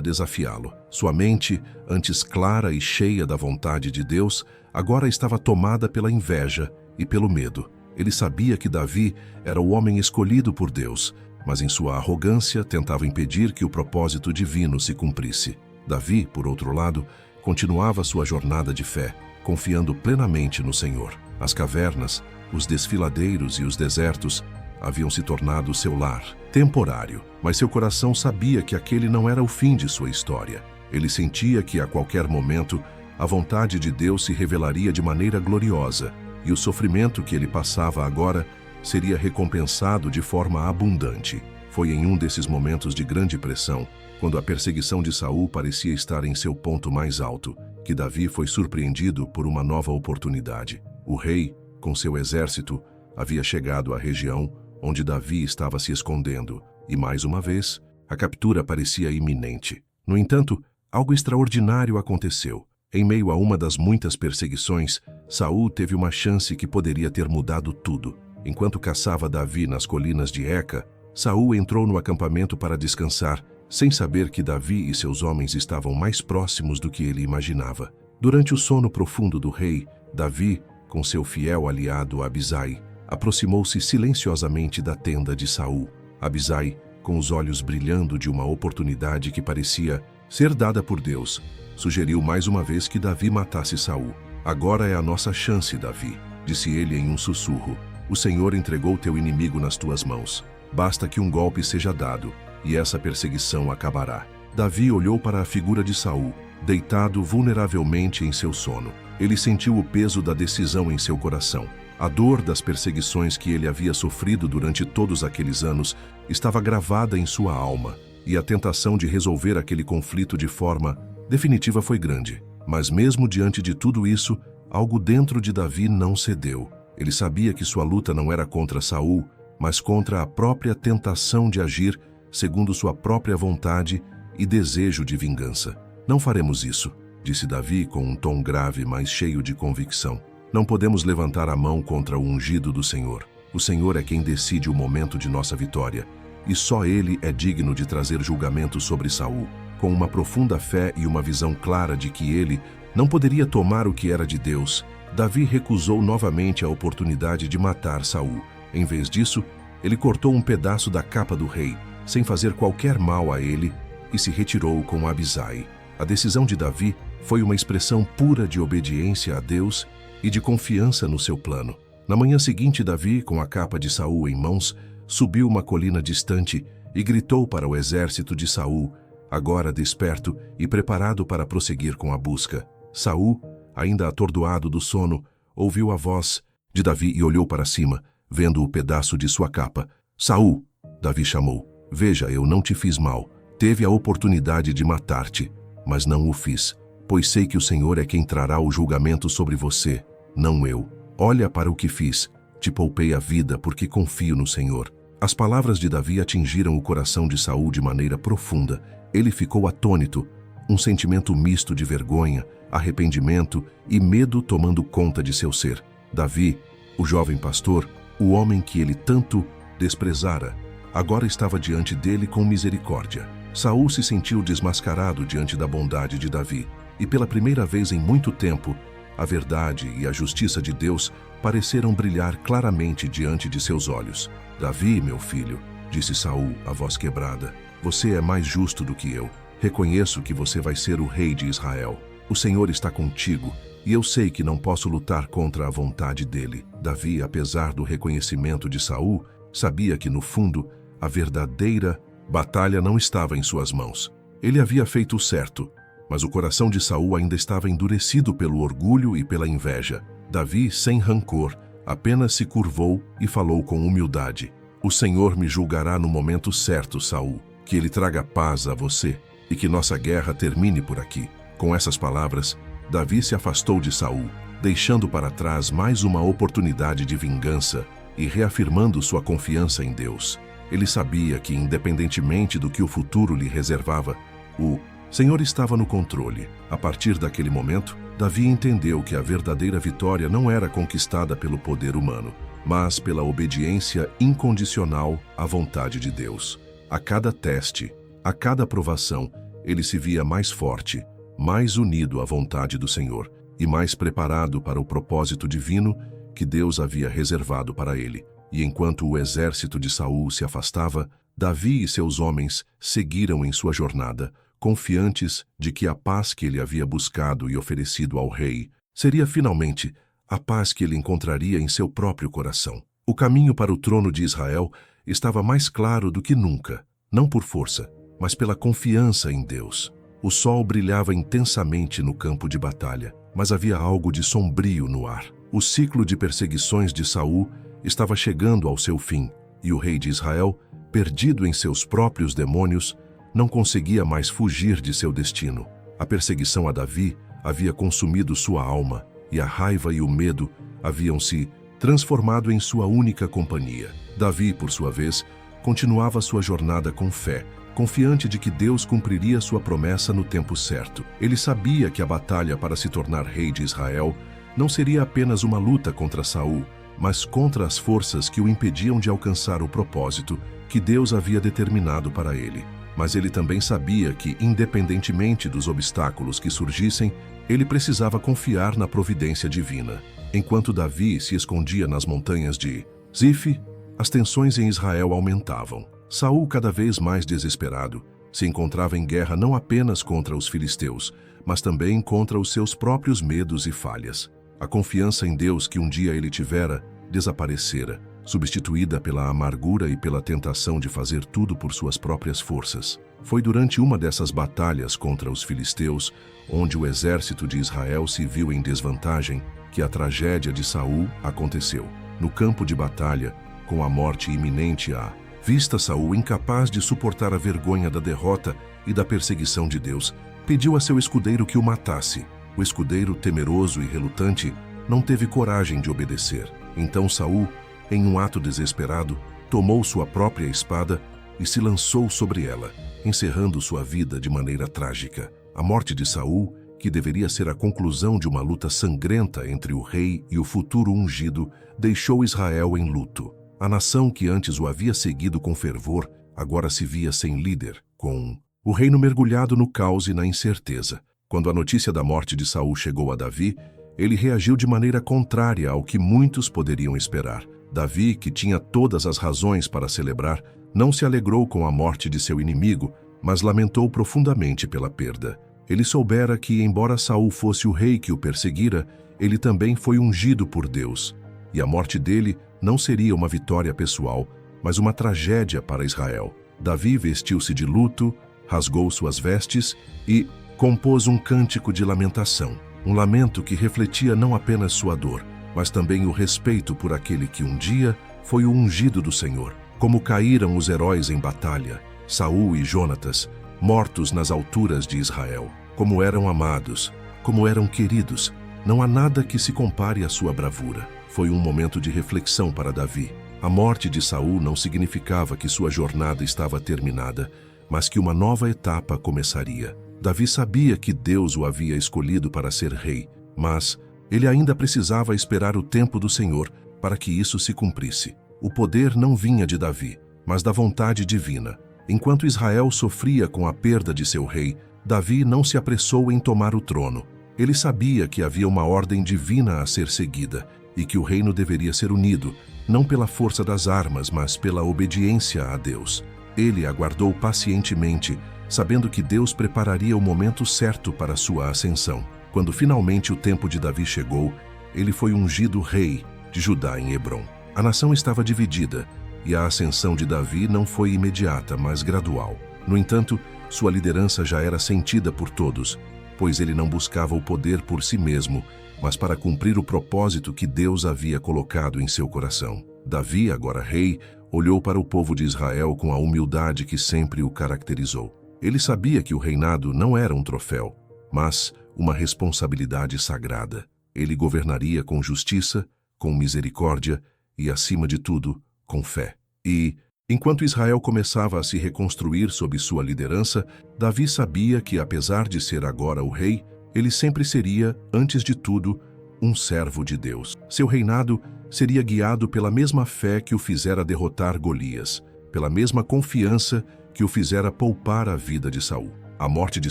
desafiá-lo. Sua mente, antes clara e cheia da vontade de Deus, agora estava tomada pela inveja e pelo medo. Ele sabia que Davi era o homem escolhido por Deus, mas em sua arrogância tentava impedir que o propósito divino se cumprisse. Davi, por outro lado, continuava sua jornada de fé, confiando plenamente no Senhor. As cavernas, os desfiladeiros e os desertos haviam se tornado seu lar, temporário, mas seu coração sabia que aquele não era o fim de sua história. Ele sentia que a qualquer momento a vontade de Deus se revelaria de maneira gloriosa, e o sofrimento que ele passava agora seria recompensado de forma abundante. Foi em um desses momentos de grande pressão, quando a perseguição de Saul parecia estar em seu ponto mais alto, que Davi foi surpreendido por uma nova oportunidade. O rei, com seu exército, havia chegado à região onde Davi estava se escondendo, e mais uma vez, a captura parecia iminente. No entanto, algo extraordinário aconteceu. Em meio a uma das muitas perseguições, Saul teve uma chance que poderia ter mudado tudo. Enquanto caçava Davi nas colinas de Eca, Saul entrou no acampamento para descansar, sem saber que Davi e seus homens estavam mais próximos do que ele imaginava. Durante o sono profundo do rei, Davi, com seu fiel aliado Abisai, aproximou-se silenciosamente da tenda de Saul. Abisai, com os olhos brilhando de uma oportunidade que parecia ser dada por Deus, sugeriu mais uma vez que Davi matasse Saul. "Agora é a nossa chance, Davi", disse ele em um sussurro. "O Senhor entregou teu inimigo nas tuas mãos. Basta que um golpe seja dado, e essa perseguição acabará." Davi olhou para a figura de Saul, deitado vulneravelmente em seu sono. Ele sentiu o peso da decisão em seu coração. A dor das perseguições que ele havia sofrido durante todos aqueles anos estava gravada em sua alma, e a tentação de resolver aquele conflito de forma definitiva foi grande. Mas mesmo diante de tudo isso, algo dentro de Davi não cedeu. Ele sabia que sua luta não era contra Saul, mas contra a própria tentação de agir segundo sua própria vontade e desejo de vingança. "Não faremos isso", disse Davi com um tom grave, mas cheio de convicção. "Não podemos levantar a mão contra o ungido do Senhor. O Senhor é quem decide o momento de nossa vitória, e só Ele é digno de trazer julgamento sobre Saul." Com uma profunda fé e uma visão clara de que ele não poderia tomar o que era de Deus, Davi recusou novamente a oportunidade de matar Saul. Em vez disso, ele cortou um pedaço da capa do rei, sem fazer qualquer mal a ele, e se retirou com Abisai. A decisão de Davi foi uma expressão pura de obediência a Deus e de confiança no seu plano. Na manhã seguinte, Davi, com a capa de Saul em mãos, subiu uma colina distante e gritou para o exército de Saul, agora desperto e preparado para prosseguir com a busca. Saul, ainda atordoado do sono, ouviu a voz de Davi e olhou para cima, vendo o pedaço de sua capa. "Saul", Davi chamou, "veja, eu não te fiz mal. Teve a oportunidade de matar-te, mas não o fiz, pois sei que o Senhor é quem trará o julgamento sobre você, não eu. Olha para o que fiz. Te poupei a vida porque confio no Senhor." As palavras de Davi atingiram o coração de Saul de maneira profunda. Ele ficou atônito, um sentimento misto de vergonha, arrependimento e medo tomando conta de seu ser. Davi, o jovem pastor, o homem que ele tanto desprezara, agora estava diante dele com misericórdia. Saul se sentiu desmascarado diante da bondade de Davi, e pela primeira vez em muito tempo, a verdade e a justiça de Deus pareceram brilhar claramente diante de seus olhos. "Davi, meu filho", disse Saul, a voz quebrada, "você é mais justo do que eu. Reconheço que você vai ser o rei de Israel. O Senhor está contigo, e eu sei que não posso lutar contra a vontade dele." Davi, apesar do reconhecimento de Saul, sabia que, no fundo, a verdadeira Batalha não estava em suas mãos. Ele havia feito o certo, mas o coração de Saul ainda estava endurecido pelo orgulho e pela inveja. Davi, sem rancor, apenas se curvou e falou com humildade: "O Senhor me julgará no momento certo, Saul. Que ele traga paz a você e que nossa guerra termine por aqui." Com essas palavras, Davi se afastou de Saul, deixando para trás mais uma oportunidade de vingança e reafirmando sua confiança em Deus. Ele sabia que, independentemente do que o futuro lhe reservava, o Senhor estava no controle. A partir daquele momento, Davi entendeu que a verdadeira vitória não era conquistada pelo poder humano, mas pela obediência incondicional à vontade de Deus. A cada teste, a cada provação, ele se via mais forte, mais unido à vontade do Senhor e mais preparado para o propósito divino que Deus havia reservado para ele. E enquanto o exército de Saul se afastava, Davi e seus homens seguiram em sua jornada, confiantes de que a paz que ele havia buscado e oferecido ao rei seria finalmente a paz que ele encontraria em seu próprio coração. O caminho para o trono de Israel estava mais claro do que nunca, não por força, mas pela confiança em Deus. O sol brilhava intensamente no campo de batalha, mas havia algo de sombrio no ar. O ciclo de perseguições de Saul estava chegando ao seu fim, e o rei de Israel, perdido em seus próprios demônios, não conseguia mais fugir de seu destino. A perseguição a Davi havia consumido sua alma, e a raiva e o medo haviam se transformado em sua única companhia. Davi, por sua vez, continuava sua jornada com fé, confiante de que Deus cumpriria sua promessa no tempo certo. Ele sabia que a batalha para se tornar rei de Israel não seria apenas uma luta contra Saul, mas contra as forças que o impediam de alcançar o propósito que Deus havia determinado para ele. Mas ele também sabia que, independentemente dos obstáculos que surgissem, ele precisava confiar na providência divina. Enquanto Davi se escondia nas montanhas de Zif, as tensões em Israel aumentavam. Saul, cada vez mais desesperado, se encontrava em guerra não apenas contra os filisteus, mas também contra os seus próprios medos e falhas. A confiança em Deus que um dia ele tivera desaparecera, substituída pela amargura e pela tentação de fazer tudo por suas próprias forças. Foi durante uma dessas batalhas contra os filisteus, onde o exército de Israel se viu em desvantagem, que a tragédia de Saul aconteceu. No campo de batalha, com a morte iminente à vista, Saul, incapaz de suportar a vergonha da derrota e da perseguição de Deus, pediu a seu escudeiro que o matasse. O escudeiro, temeroso e relutante, não teve coragem de obedecer. Então Saul, em um ato desesperado, tomou sua própria espada e se lançou sobre ela, encerrando sua vida de maneira trágica. A morte de Saul, que deveria ser a conclusão de uma luta sangrenta entre o rei e o futuro ungido, deixou Israel em luto. A nação que antes o havia seguido com fervor, agora se via sem líder, com o reino mergulhado no caos e na incerteza. Quando a notícia da morte de Saul chegou a Davi, ele reagiu de maneira contrária ao que muitos poderiam esperar. Davi, que tinha todas as razões para celebrar, não se alegrou com a morte de seu inimigo, mas lamentou profundamente pela perda. Ele soubera que, embora Saul fosse o rei que o perseguira, ele também foi ungido por Deus, e a morte dele não seria uma vitória pessoal, mas uma tragédia para Israel. Davi vestiu-se de luto, rasgou suas vestes e compôs um cântico de lamentação, um lamento que refletia não apenas sua dor, mas também o respeito por aquele que um dia foi o ungido do Senhor. Como caíram os heróis em batalha, Saul e Jonatas, mortos nas alturas de Israel. Como eram amados, como eram queridos, não há nada que se compare à sua bravura. Foi um momento de reflexão para Davi. A morte de Saul não significava que sua jornada estava terminada, mas que uma nova etapa começaria. Davi sabia que Deus o havia escolhido para ser rei, mas ele ainda precisava esperar o tempo do Senhor para que isso se cumprisse. O poder não vinha de Davi, mas da vontade divina. Enquanto Israel sofria com a perda de seu rei, Davi não se apressou em tomar o trono. Ele sabia que havia uma ordem divina a ser seguida e que o reino deveria ser unido, não pela força das armas, mas pela obediência a Deus. Ele aguardou pacientemente, sabendo que Deus prepararia o momento certo para sua ascensão. Quando finalmente o tempo de Davi chegou, ele foi ungido rei de Judá em Hebrom. A nação estava dividida, e a ascensão de Davi não foi imediata, mas gradual. No entanto, sua liderança já era sentida por todos, pois ele não buscava o poder por si mesmo, mas para cumprir o propósito que Deus havia colocado em seu coração. Davi, agora rei, olhou para o povo de Israel com a humildade que sempre o caracterizou. Ele sabia que o reinado não era um troféu, mas uma responsabilidade sagrada. Ele governaria com justiça, com misericórdia e, acima de tudo, com fé. E, enquanto Israel começava a se reconstruir sob sua liderança, Davi sabia que, apesar de ser agora o rei, ele sempre seria, antes de tudo, um servo de Deus. Seu reinado seria guiado pela mesma fé que o fizera derrotar Golias, pela mesma confiança que o fizera poupar a vida de Saul. A morte de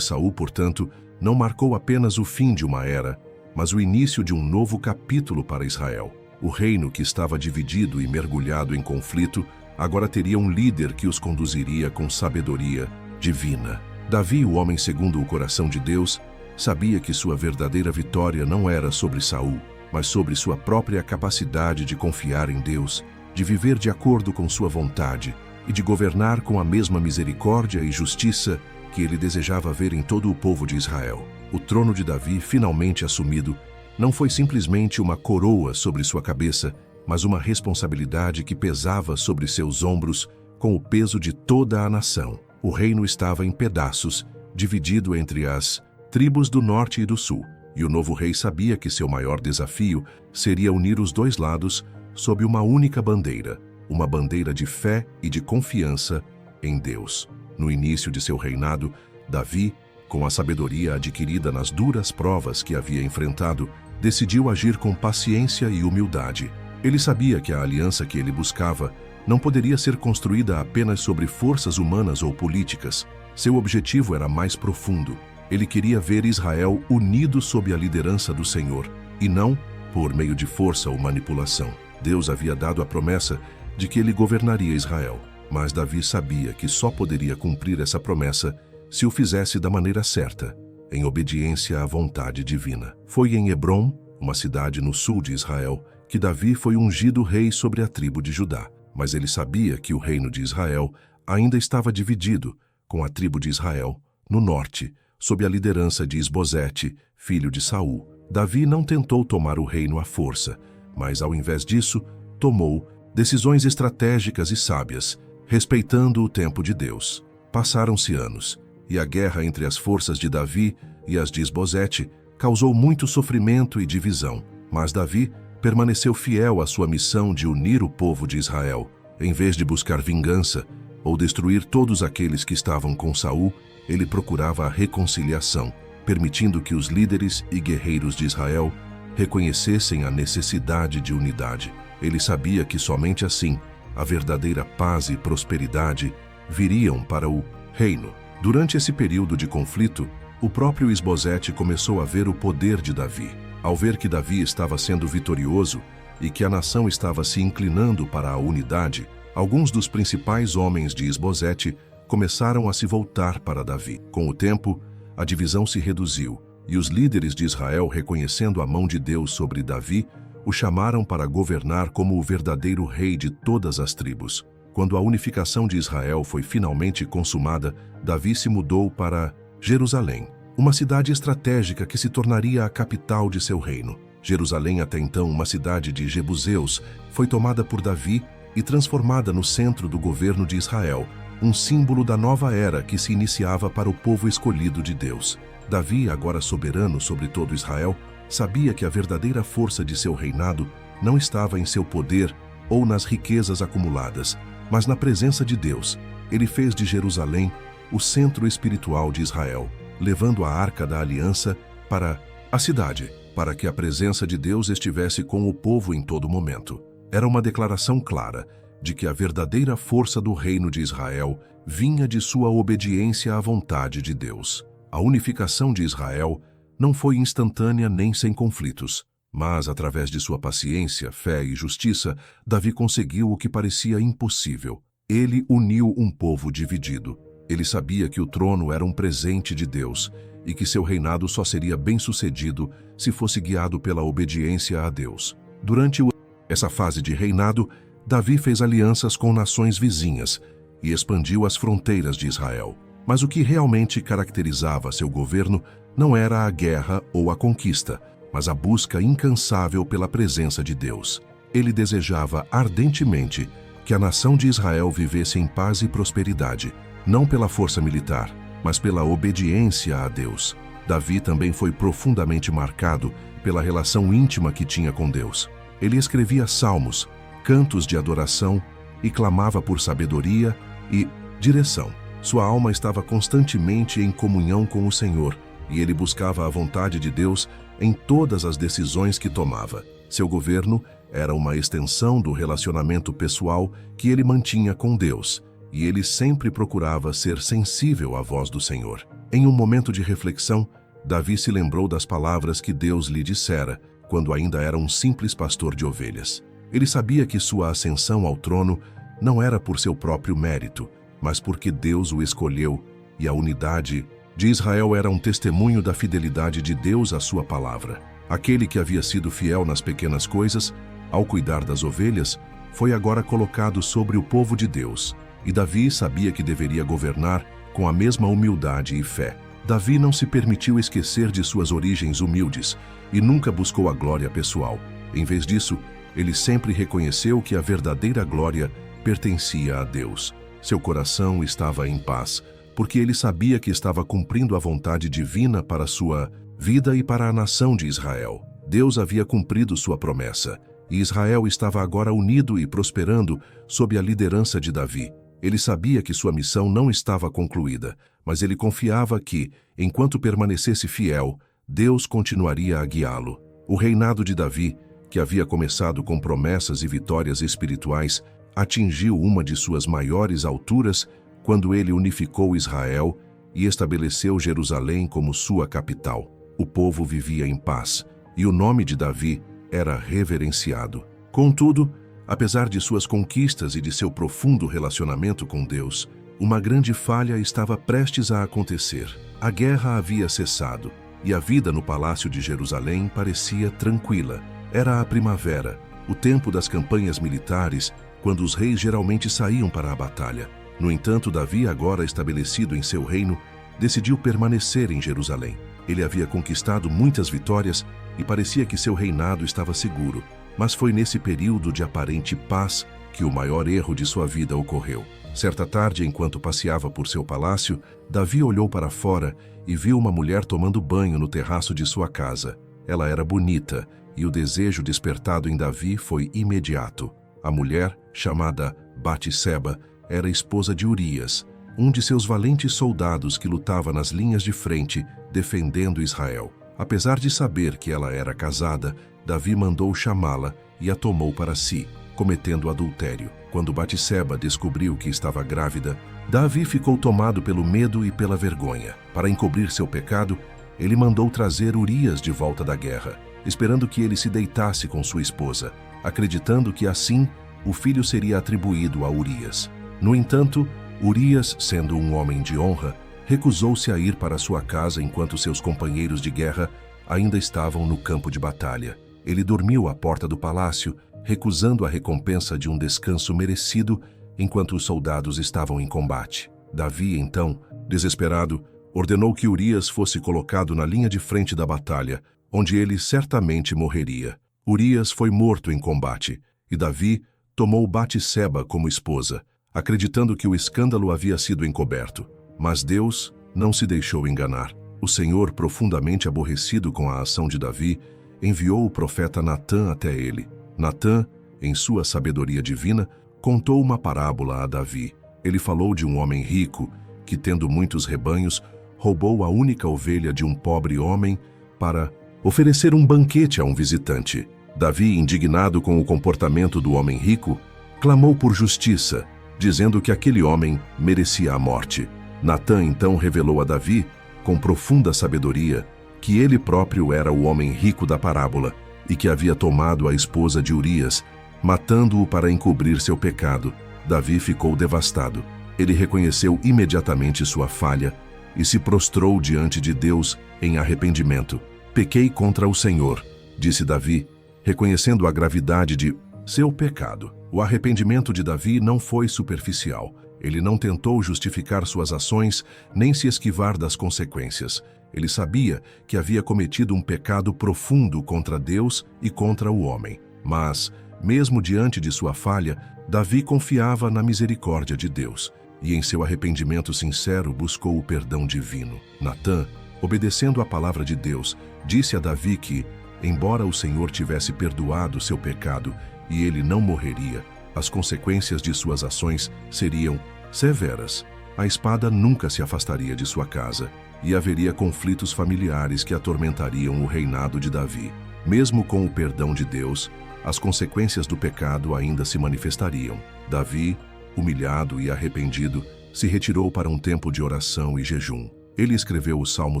Saul, portanto, não marcou apenas o fim de uma era, mas o início de um novo capítulo para Israel. O reino, que estava dividido e mergulhado em conflito, agora teria um líder que os conduziria com sabedoria divina. Davi, o homem segundo o coração de Deus, sabia que sua verdadeira vitória não era sobre Saul, mas sobre sua própria capacidade de confiar em Deus, de viver de acordo com sua vontade e de governar com a mesma misericórdia e justiça que ele desejava ver em todo o povo de Israel. O trono de Davi, finalmente assumido, não foi simplesmente uma coroa sobre sua cabeça, mas uma responsabilidade que pesava sobre seus ombros com o peso de toda a nação. O reino estava em pedaços, dividido entre as tribos do norte e do sul, e o novo rei sabia que seu maior desafio seria unir os dois lados sob uma única bandeira, uma bandeira de fé e de confiança em Deus. No início de seu reinado, Davi, com a sabedoria adquirida nas duras provas que havia enfrentado, decidiu agir com paciência e humildade. Ele sabia que a aliança que ele buscava não poderia ser construída apenas sobre forças humanas ou políticas. Seu objetivo era mais profundo. Ele queria ver Israel unido sob a liderança do Senhor, e não por meio de força ou manipulação. Deus havia dado a promessa de que ele governaria Israel, mas Davi sabia que só poderia cumprir essa promessa se o fizesse da maneira certa, em obediência à vontade divina. Foi em Hebrom, uma cidade no sul de Israel, que Davi foi ungido rei sobre a tribo de Judá. Mas ele sabia que o reino de Israel ainda estava dividido, com a tribo de Israel, no norte, sob a liderança de Isbosete, filho de Saul. Davi não tentou tomar o reino à força, mas ao invés disso, tomou decisões estratégicas e sábias, respeitando o tempo de Deus. Passaram-se anos, e a guerra entre as forças de Davi e as de Isbosete causou muito sofrimento e divisão. Mas Davi permaneceu fiel à sua missão de unir o povo de Israel. Em vez de buscar vingança ou destruir todos aqueles que estavam com Saul, ele procurava a reconciliação, permitindo que os líderes e guerreiros de Israel reconhecessem a necessidade de unidade. Ele sabia que somente assim a verdadeira paz e prosperidade viriam para o reino. Durante esse período de conflito, o próprio Isbosete começou a ver o poder de Davi. Ao ver que Davi estava sendo vitorioso e que a nação estava se inclinando para a unidade, alguns dos principais homens de Isbosete começaram a se voltar para Davi. Com o tempo, a divisão se reduziu, e os líderes de Israel, reconhecendo a mão de Deus sobre Davi, o chamaram para governar como o verdadeiro rei de todas as tribos. Quando a unificação de Israel foi finalmente consumada, Davi se mudou para Jerusalém, uma cidade estratégica que se tornaria a capital de seu reino. Jerusalém, até então uma cidade de jebuseus, foi tomada por Davi e transformada no centro do governo de Israel, um símbolo da nova era que se iniciava para o povo escolhido de Deus. Davi, agora soberano sobre todo Israel, sabia que a verdadeira força de seu reinado não estava em seu poder ou nas riquezas acumuladas, mas na presença de Deus. Ele fez de Jerusalém o centro espiritual de Israel, levando a Arca da Aliança para a cidade, para que a presença de Deus estivesse com o povo em todo momento. Era uma declaração clara de que a verdadeira força do reino de Israel vinha de sua obediência à vontade de Deus. A unificação de Israel não foi instantânea nem sem conflitos, mas através de sua paciência, fé e justiça, Davi conseguiu o que parecia impossível. Ele uniu um povo dividido. Ele sabia que o trono era um presente de Deus e que seu reinado só seria bem-sucedido se fosse guiado pela obediência a Deus. Durante essa fase de reinado, Davi fez alianças com nações vizinhas e expandiu as fronteiras de Israel. Mas o que realmente caracterizava seu governo não era a guerra ou a conquista, mas a busca incansável pela presença de Deus. Ele desejava ardentemente que a nação de Israel vivesse em paz e prosperidade, não pela força militar, mas pela obediência a Deus. Davi também foi profundamente marcado pela relação íntima que tinha com Deus. Ele escrevia salmos, cantos de adoração e clamava por sabedoria e direção. Sua alma estava constantemente em comunhão com o Senhor e ele buscava a vontade de Deus em todas as decisões que tomava. Seu governo era uma extensão do relacionamento pessoal que ele mantinha com Deus, e ele sempre procurava ser sensível à voz do Senhor. Em um momento de reflexão, Davi se lembrou das palavras que Deus lhe dissera quando ainda era um simples pastor de ovelhas. Ele sabia que sua ascensão ao trono não era por seu próprio mérito, mas porque Deus o escolheu, e a unidade de Israel era um testemunho da fidelidade de Deus à sua palavra. Aquele que havia sido fiel nas pequenas coisas, ao cuidar das ovelhas, foi agora colocado sobre o povo de Deus, e Davi sabia que deveria governar com a mesma humildade e fé. Davi não se permitiu esquecer de suas origens humildes e nunca buscou a glória pessoal. Em vez disso, ele sempre reconheceu que a verdadeira glória pertencia a Deus. Seu coração estava em paz, porque ele sabia que estava cumprindo a vontade divina para sua vida e para a nação de Israel. Deus havia cumprido sua promessa, e Israel estava agora unido e prosperando sob a liderança de Davi. Ele sabia que sua missão não estava concluída, mas ele confiava que, enquanto permanecesse fiel, Deus continuaria a guiá-lo. O reinado de Davi, que havia começado com promessas e vitórias espirituais, atingiu uma de suas maiores alturas quando ele unificou Israel e estabeleceu Jerusalém como sua capital. O povo vivia em paz, e o nome de Davi era reverenciado. Contudo, apesar de suas conquistas e de seu profundo relacionamento com Deus, uma grande falha estava prestes a acontecer. A guerra havia cessado, e a vida no palácio de Jerusalém parecia tranquila. Era a primavera, o tempo das campanhas militares, quando os reis geralmente saíam para a batalha. No entanto, Davi, agora estabelecido em seu reino, decidiu permanecer em Jerusalém. Ele havia conquistado muitas vitórias e parecia que seu reinado estava seguro, mas foi nesse período de aparente paz que o maior erro de sua vida ocorreu. Certa tarde, enquanto passeava por seu palácio, Davi olhou para fora e viu uma mulher tomando banho no terraço de sua casa. Ela era bonita, e o desejo despertado em Davi foi imediato. A mulher, chamada Batseba, era esposa de Urias, um de seus valentes soldados que lutava nas linhas de frente, defendendo Israel. Apesar de saber que ela era casada, Davi mandou chamá-la e a tomou para si, cometendo adultério. Quando Batseba descobriu que estava grávida, Davi ficou tomado pelo medo e pela vergonha. Para encobrir seu pecado, ele mandou trazer Urias de volta da guerra, esperando que ele se deitasse com sua esposa, acreditando que assim o filho seria atribuído a Urias. No entanto, Urias, sendo um homem de honra, recusou-se a ir para sua casa enquanto seus companheiros de guerra ainda estavam no campo de batalha. Ele dormiu à porta do palácio, recusando a recompensa de um descanso merecido enquanto os soldados estavam em combate. Davi, então, desesperado, ordenou que Urias fosse colocado na linha de frente da batalha, onde ele certamente morreria. Urias foi morto em combate, e Davi tomou Batseba como esposa, acreditando que o escândalo havia sido encoberto. Mas Deus não se deixou enganar. O Senhor, profundamente aborrecido com a ação de Davi, enviou o profeta Natã até ele. Natã, em sua sabedoria divina, contou uma parábola a Davi. Ele falou de um homem rico que, tendo muitos rebanhos, roubou a única ovelha de um pobre homem para oferecer um banquete a um visitante. Davi, indignado com o comportamento do homem rico, clamou por justiça, dizendo que aquele homem merecia a morte. Natã então revelou a Davi, com profunda sabedoria, que ele próprio era o homem rico da parábola e que havia tomado a esposa de Urias, matando-o para encobrir seu pecado. Davi ficou devastado. Ele reconheceu imediatamente sua falha e se prostrou diante de Deus em arrependimento. Pequei contra o Senhor, disse Davi, reconhecendo a gravidade de Seu pecado. O arrependimento de Davi não foi superficial. Ele não tentou justificar suas ações, nem se esquivar das consequências. Ele sabia que havia cometido um pecado profundo contra Deus e contra o homem. Mas, mesmo diante de sua falha, Davi confiava na misericórdia de Deus e, em seu arrependimento sincero, buscou o perdão divino. Natã, obedecendo à palavra de Deus, disse a Davi que, embora o Senhor tivesse perdoado seu pecado e ele não morreria, as consequências de suas ações seriam severas. A espada nunca se afastaria de sua casa e haveria conflitos familiares que atormentariam o reinado de Davi. Mesmo com o perdão de Deus, as consequências do pecado ainda se manifestariam. Davi, humilhado e arrependido, se retirou para um tempo de oração e jejum. Ele escreveu o Salmo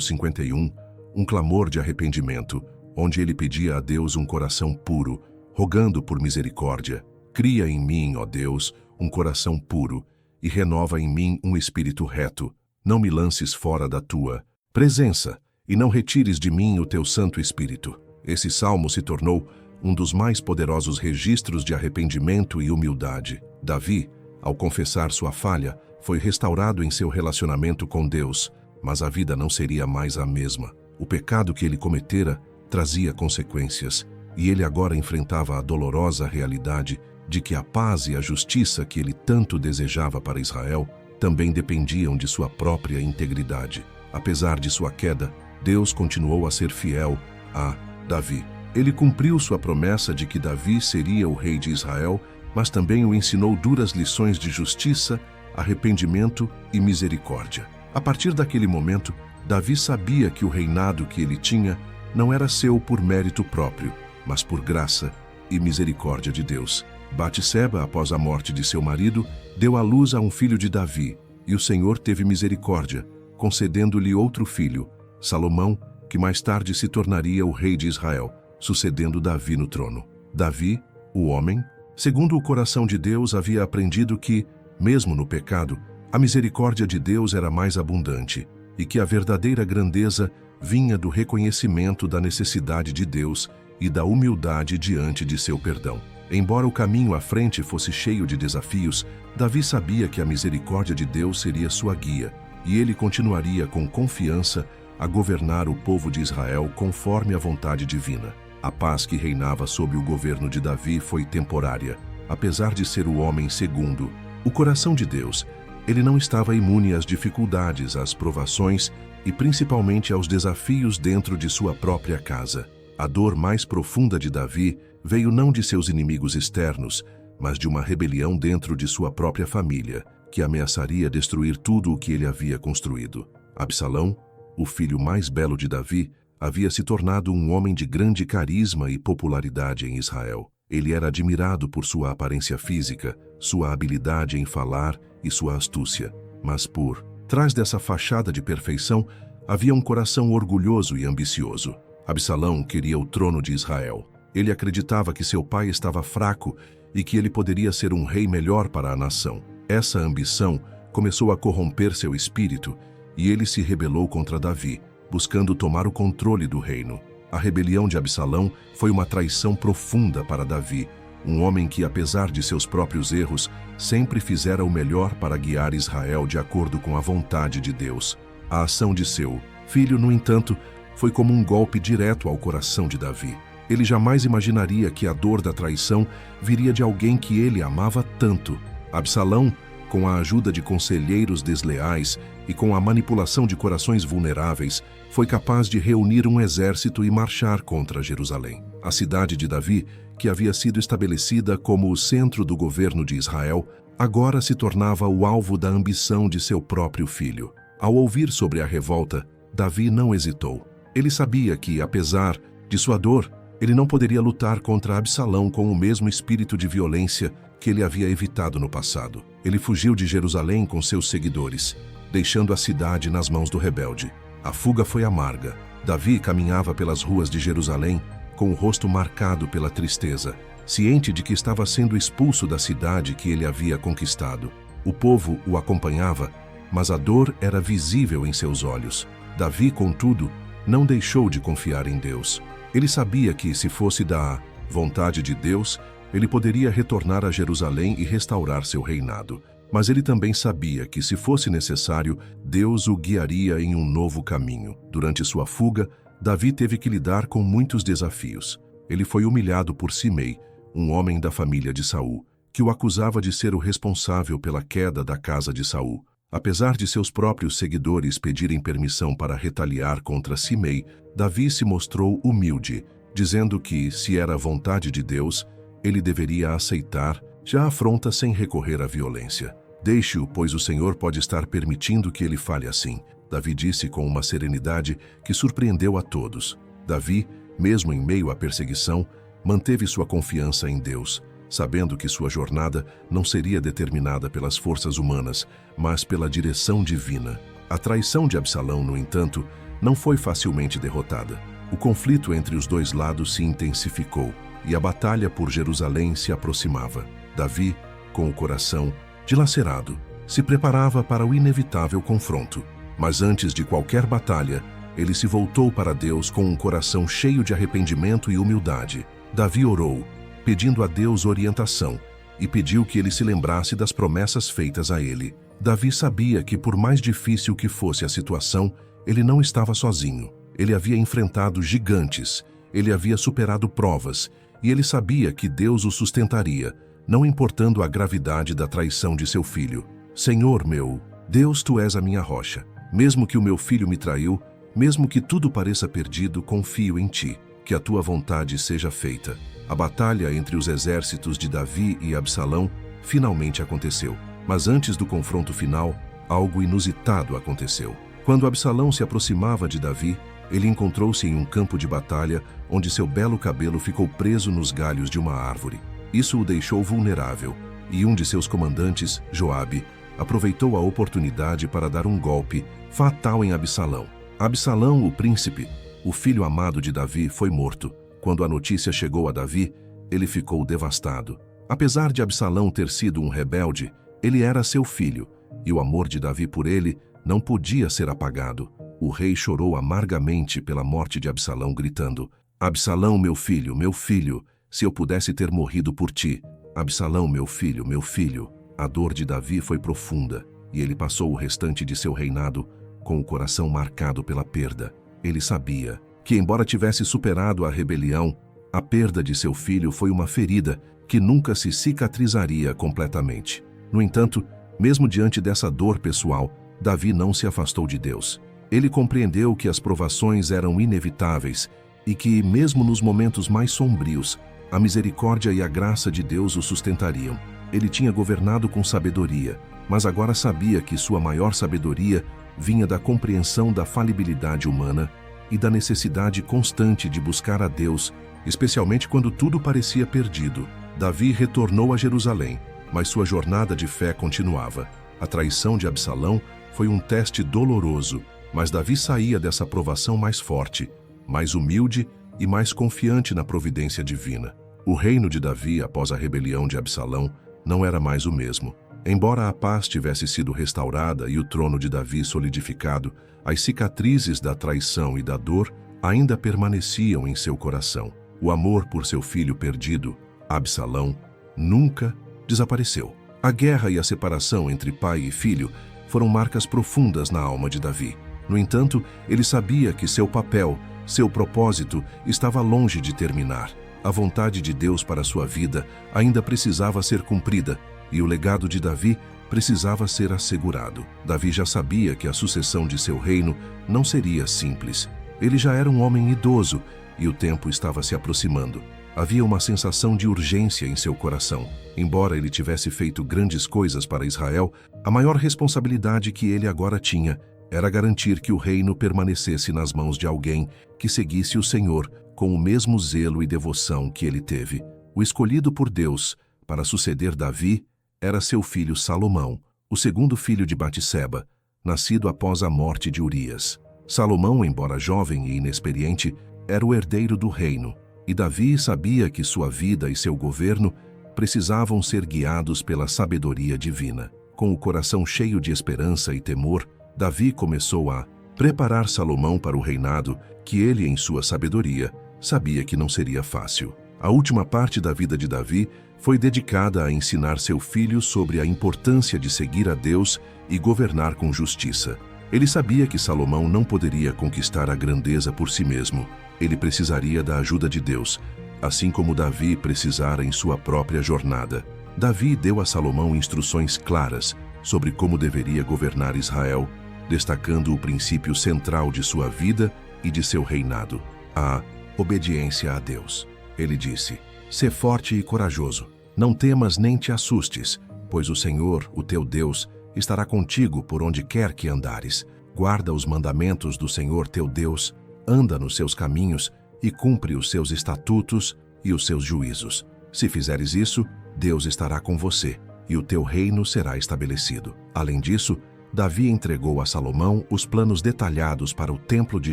51, um clamor de arrependimento, onde ele pedia a Deus um coração puro, rogando por misericórdia. Cria em mim, ó Deus, um coração puro, e renova em mim um espírito reto. Não me lances fora da tua presença, e não retires de mim o teu Santo Espírito. Esse salmo se tornou um dos mais poderosos registros de arrependimento e humildade. Davi, ao confessar sua falha, foi restaurado em seu relacionamento com Deus, mas a vida não seria mais a mesma. O pecado que ele cometera trazia consequências, e ele agora enfrentava a dolorosa realidade de que a paz e a justiça que ele tanto desejava para Israel também dependiam de sua própria integridade. Apesar de sua queda, Deus continuou a ser fiel a Davi. Ele cumpriu sua promessa de que Davi seria o rei de Israel, mas também o ensinou duras lições de justiça, arrependimento e misericórdia. A partir daquele momento, Davi sabia que o reinado que ele tinha não era seu por mérito próprio, mas por graça e misericórdia de Deus. Batseba, após a morte de seu marido, deu à luz a um filho de Davi, e o Senhor teve misericórdia, concedendo-lhe outro filho, Salomão, que mais tarde se tornaria o rei de Israel, sucedendo Davi no trono. Davi, o homem, segundo o coração de Deus, havia aprendido que, mesmo no pecado, a misericórdia de Deus era mais abundante, e que a verdadeira grandeza vinha do reconhecimento da necessidade de Deus e da humildade diante de seu perdão. Embora o caminho à frente fosse cheio de desafios, Davi sabia que a misericórdia de Deus seria sua guia, e ele continuaria com confiança a governar o povo de Israel conforme a vontade divina. A paz que reinava sob o governo de Davi foi temporária. Apesar de ser o homem segundo o coração de Deus, ele não estava imune às dificuldades, às provações e principalmente aos desafios dentro de sua própria casa. A dor mais profunda de Davi veio não de seus inimigos externos, mas de uma rebelião dentro de sua própria família, que ameaçaria destruir tudo o que ele havia construído. Absalão, o filho mais belo de Davi, havia se tornado um homem de grande carisma e popularidade em Israel. Ele era admirado por sua aparência física, sua habilidade em falar e sua astúcia. Mas por trás dessa fachada de perfeição, havia um coração orgulhoso e ambicioso. Absalão queria o trono de Israel. Ele acreditava que seu pai estava fraco e que ele poderia ser um rei melhor para a nação. Essa ambição começou a corromper seu espírito e ele se rebelou contra Davi, buscando tomar o controle do reino. A rebelião de Absalão foi uma traição profunda para Davi, um homem que, apesar de seus próprios erros, sempre fizera o melhor para guiar Israel de acordo com a vontade de Deus. A ação de seu filho, no entanto, foi como um golpe direto ao coração de Davi. Ele jamais imaginaria que a dor da traição viria de alguém que ele amava tanto. Absalão, com a ajuda de conselheiros desleais e com a manipulação de corações vulneráveis, foi capaz de reunir um exército e marchar contra Jerusalém. A cidade de Davi, que havia sido estabelecida como o centro do governo de Israel, agora se tornava o alvo da ambição de seu próprio filho. Ao ouvir sobre a revolta, Davi não hesitou. Ele sabia que, apesar de sua dor, ele não poderia lutar contra Absalão com o mesmo espírito de violência que ele havia evitado no passado. Ele fugiu de Jerusalém com seus seguidores, deixando a cidade nas mãos do rebelde. A fuga foi amarga. Davi caminhava pelas ruas de Jerusalém com o rosto marcado pela tristeza, ciente de que estava sendo expulso da cidade que ele havia conquistado. O povo o acompanhava, mas a dor era visível em seus olhos. Davi, contudo, não deixou de confiar em Deus. Ele sabia que, se fosse da vontade de Deus, Ele poderia retornar a Jerusalém e restaurar seu reinado. Mas ele também sabia que, se fosse necessário, Deus o guiaria em um novo caminho. Durante sua fuga, Davi teve que lidar com muitos desafios. Ele foi humilhado por Simei, um homem da família de Saul, que o acusava de ser o responsável pela queda da casa de Saul. Apesar de seus próprios seguidores pedirem permissão para retaliar contra Simei, Davi se mostrou humilde, dizendo que, se era a vontade de Deus, ele deveria aceitar já a afronta sem recorrer à violência. Deixe-o, pois o Senhor pode estar permitindo que ele fale assim, Davi disse com uma serenidade que surpreendeu a todos. Davi, mesmo em meio à perseguição, manteve sua confiança em Deus, sabendo que sua jornada não seria determinada pelas forças humanas, mas pela direção divina. A traição de Absalão, no entanto, não foi facilmente derrotada. O conflito entre os dois lados se intensificou e a batalha por Jerusalém se aproximava. Davi, com o coração dilacerado, se preparava para o inevitável confronto. Mas antes de qualquer batalha, ele se voltou para Deus com um coração cheio de arrependimento e humildade. Davi orou, pedindo a Deus orientação, e pediu que ele se lembrasse das promessas feitas a ele. Davi sabia que, por mais difícil que fosse a situação, ele não estava sozinho. Ele havia enfrentado gigantes, ele havia superado provas, e ele sabia que Deus o sustentaria, não importando a gravidade da traição de seu filho. Senhor meu, Deus, tu és a minha rocha. Mesmo que o meu filho me traiu, mesmo que tudo pareça perdido, confio em ti, que a tua vontade seja feita. A batalha entre os exércitos de Davi e Absalão finalmente aconteceu. Mas antes do confronto final, algo inusitado aconteceu. Quando Absalão se aproximava de Davi, ele encontrou-se em um campo de batalha onde seu belo cabelo ficou preso nos galhos de uma árvore. Isso o deixou vulnerável, e um de seus comandantes, Joabe, aproveitou a oportunidade para dar um golpe fatal em Absalão. Absalão, o príncipe, o filho amado de Davi, foi morto. Quando a notícia chegou a Davi, ele ficou devastado. Apesar de Absalão ter sido um rebelde, ele era seu filho, e o amor de Davi por ele não podia ser apagado. O rei chorou amargamente pela morte de Absalão, gritando: Absalão, meu filho, se eu pudesse ter morrido por ti. Absalão, meu filho. A dor de Davi foi profunda, e ele passou o restante de seu reinado com o coração marcado pela perda. Ele sabia que, embora tivesse superado a rebelião, a perda de seu filho foi uma ferida que nunca se cicatrizaria completamente. No entanto, mesmo diante dessa dor pessoal, Davi não se afastou de Deus. Ele compreendeu que as provações eram inevitáveis e que, mesmo nos momentos mais sombrios, a misericórdia e a graça de Deus o sustentariam. Ele tinha governado com sabedoria, mas agora sabia que sua maior sabedoria vinha da compreensão da falibilidade humana e da necessidade constante de buscar a Deus, especialmente quando tudo parecia perdido. Davi retornou a Jerusalém, mas sua jornada de fé continuava. A traição de Absalão foi um teste doloroso, mas Davi saía dessa provação mais forte, mais humilde e mais confiante na providência divina. O reino de Davi, após a rebelião de Absalão, não era mais o mesmo. Embora a paz tivesse sido restaurada e o trono de Davi solidificado, as cicatrizes da traição e da dor ainda permaneciam em seu coração. O amor por seu filho perdido, Absalão, nunca desapareceu. A guerra e a separação entre pai e filho foram marcas profundas na alma de Davi. No entanto, ele sabia que seu papel, seu propósito, estava longe de terminar. A vontade de Deus para sua vida ainda precisava ser cumprida, e o legado de Davi precisava ser assegurado. Davi já sabia que a sucessão de seu reino não seria simples. Ele já era um homem idoso e o tempo estava se aproximando. Havia uma sensação de urgência em seu coração. Embora ele tivesse feito grandes coisas para Israel, a maior responsabilidade que ele agora tinha era garantir que o reino permanecesse nas mãos de alguém que seguisse o Senhor com o mesmo zelo e devoção que ele teve. O escolhido por Deus para suceder Davi era seu filho Salomão, o segundo filho de Batseba, nascido após a morte de Urias. Salomão, embora jovem e inexperiente, era o herdeiro do reino, e Davi sabia que sua vida e seu governo precisavam ser guiados pela sabedoria divina. Com o coração cheio de esperança e temor, Davi começou a preparar Salomão para o reinado que ele, em sua sabedoria, sabia que não seria fácil. A última parte da vida de Davi foi dedicada a ensinar seu filho sobre a importância de seguir a Deus e governar com justiça. Ele sabia que Salomão não poderia conquistar a grandeza por si mesmo. Ele precisaria da ajuda de Deus, assim como Davi precisara em sua própria jornada. Davi deu a Salomão instruções claras sobre como deveria governar Israel, destacando o princípio central de sua vida e de seu reinado: a obediência a Deus. Ele disse: "Sê forte e corajoso, não temas nem te assustes, pois o Senhor, o teu Deus, estará contigo por onde quer que andares. Guarda os mandamentos do Senhor teu Deus, anda nos seus caminhos e cumpre os seus estatutos e os seus juízos. Se fizeres isso, Deus estará com você, e o teu reino será estabelecido." Além disso, Davi entregou a Salomão os planos detalhados para o Templo de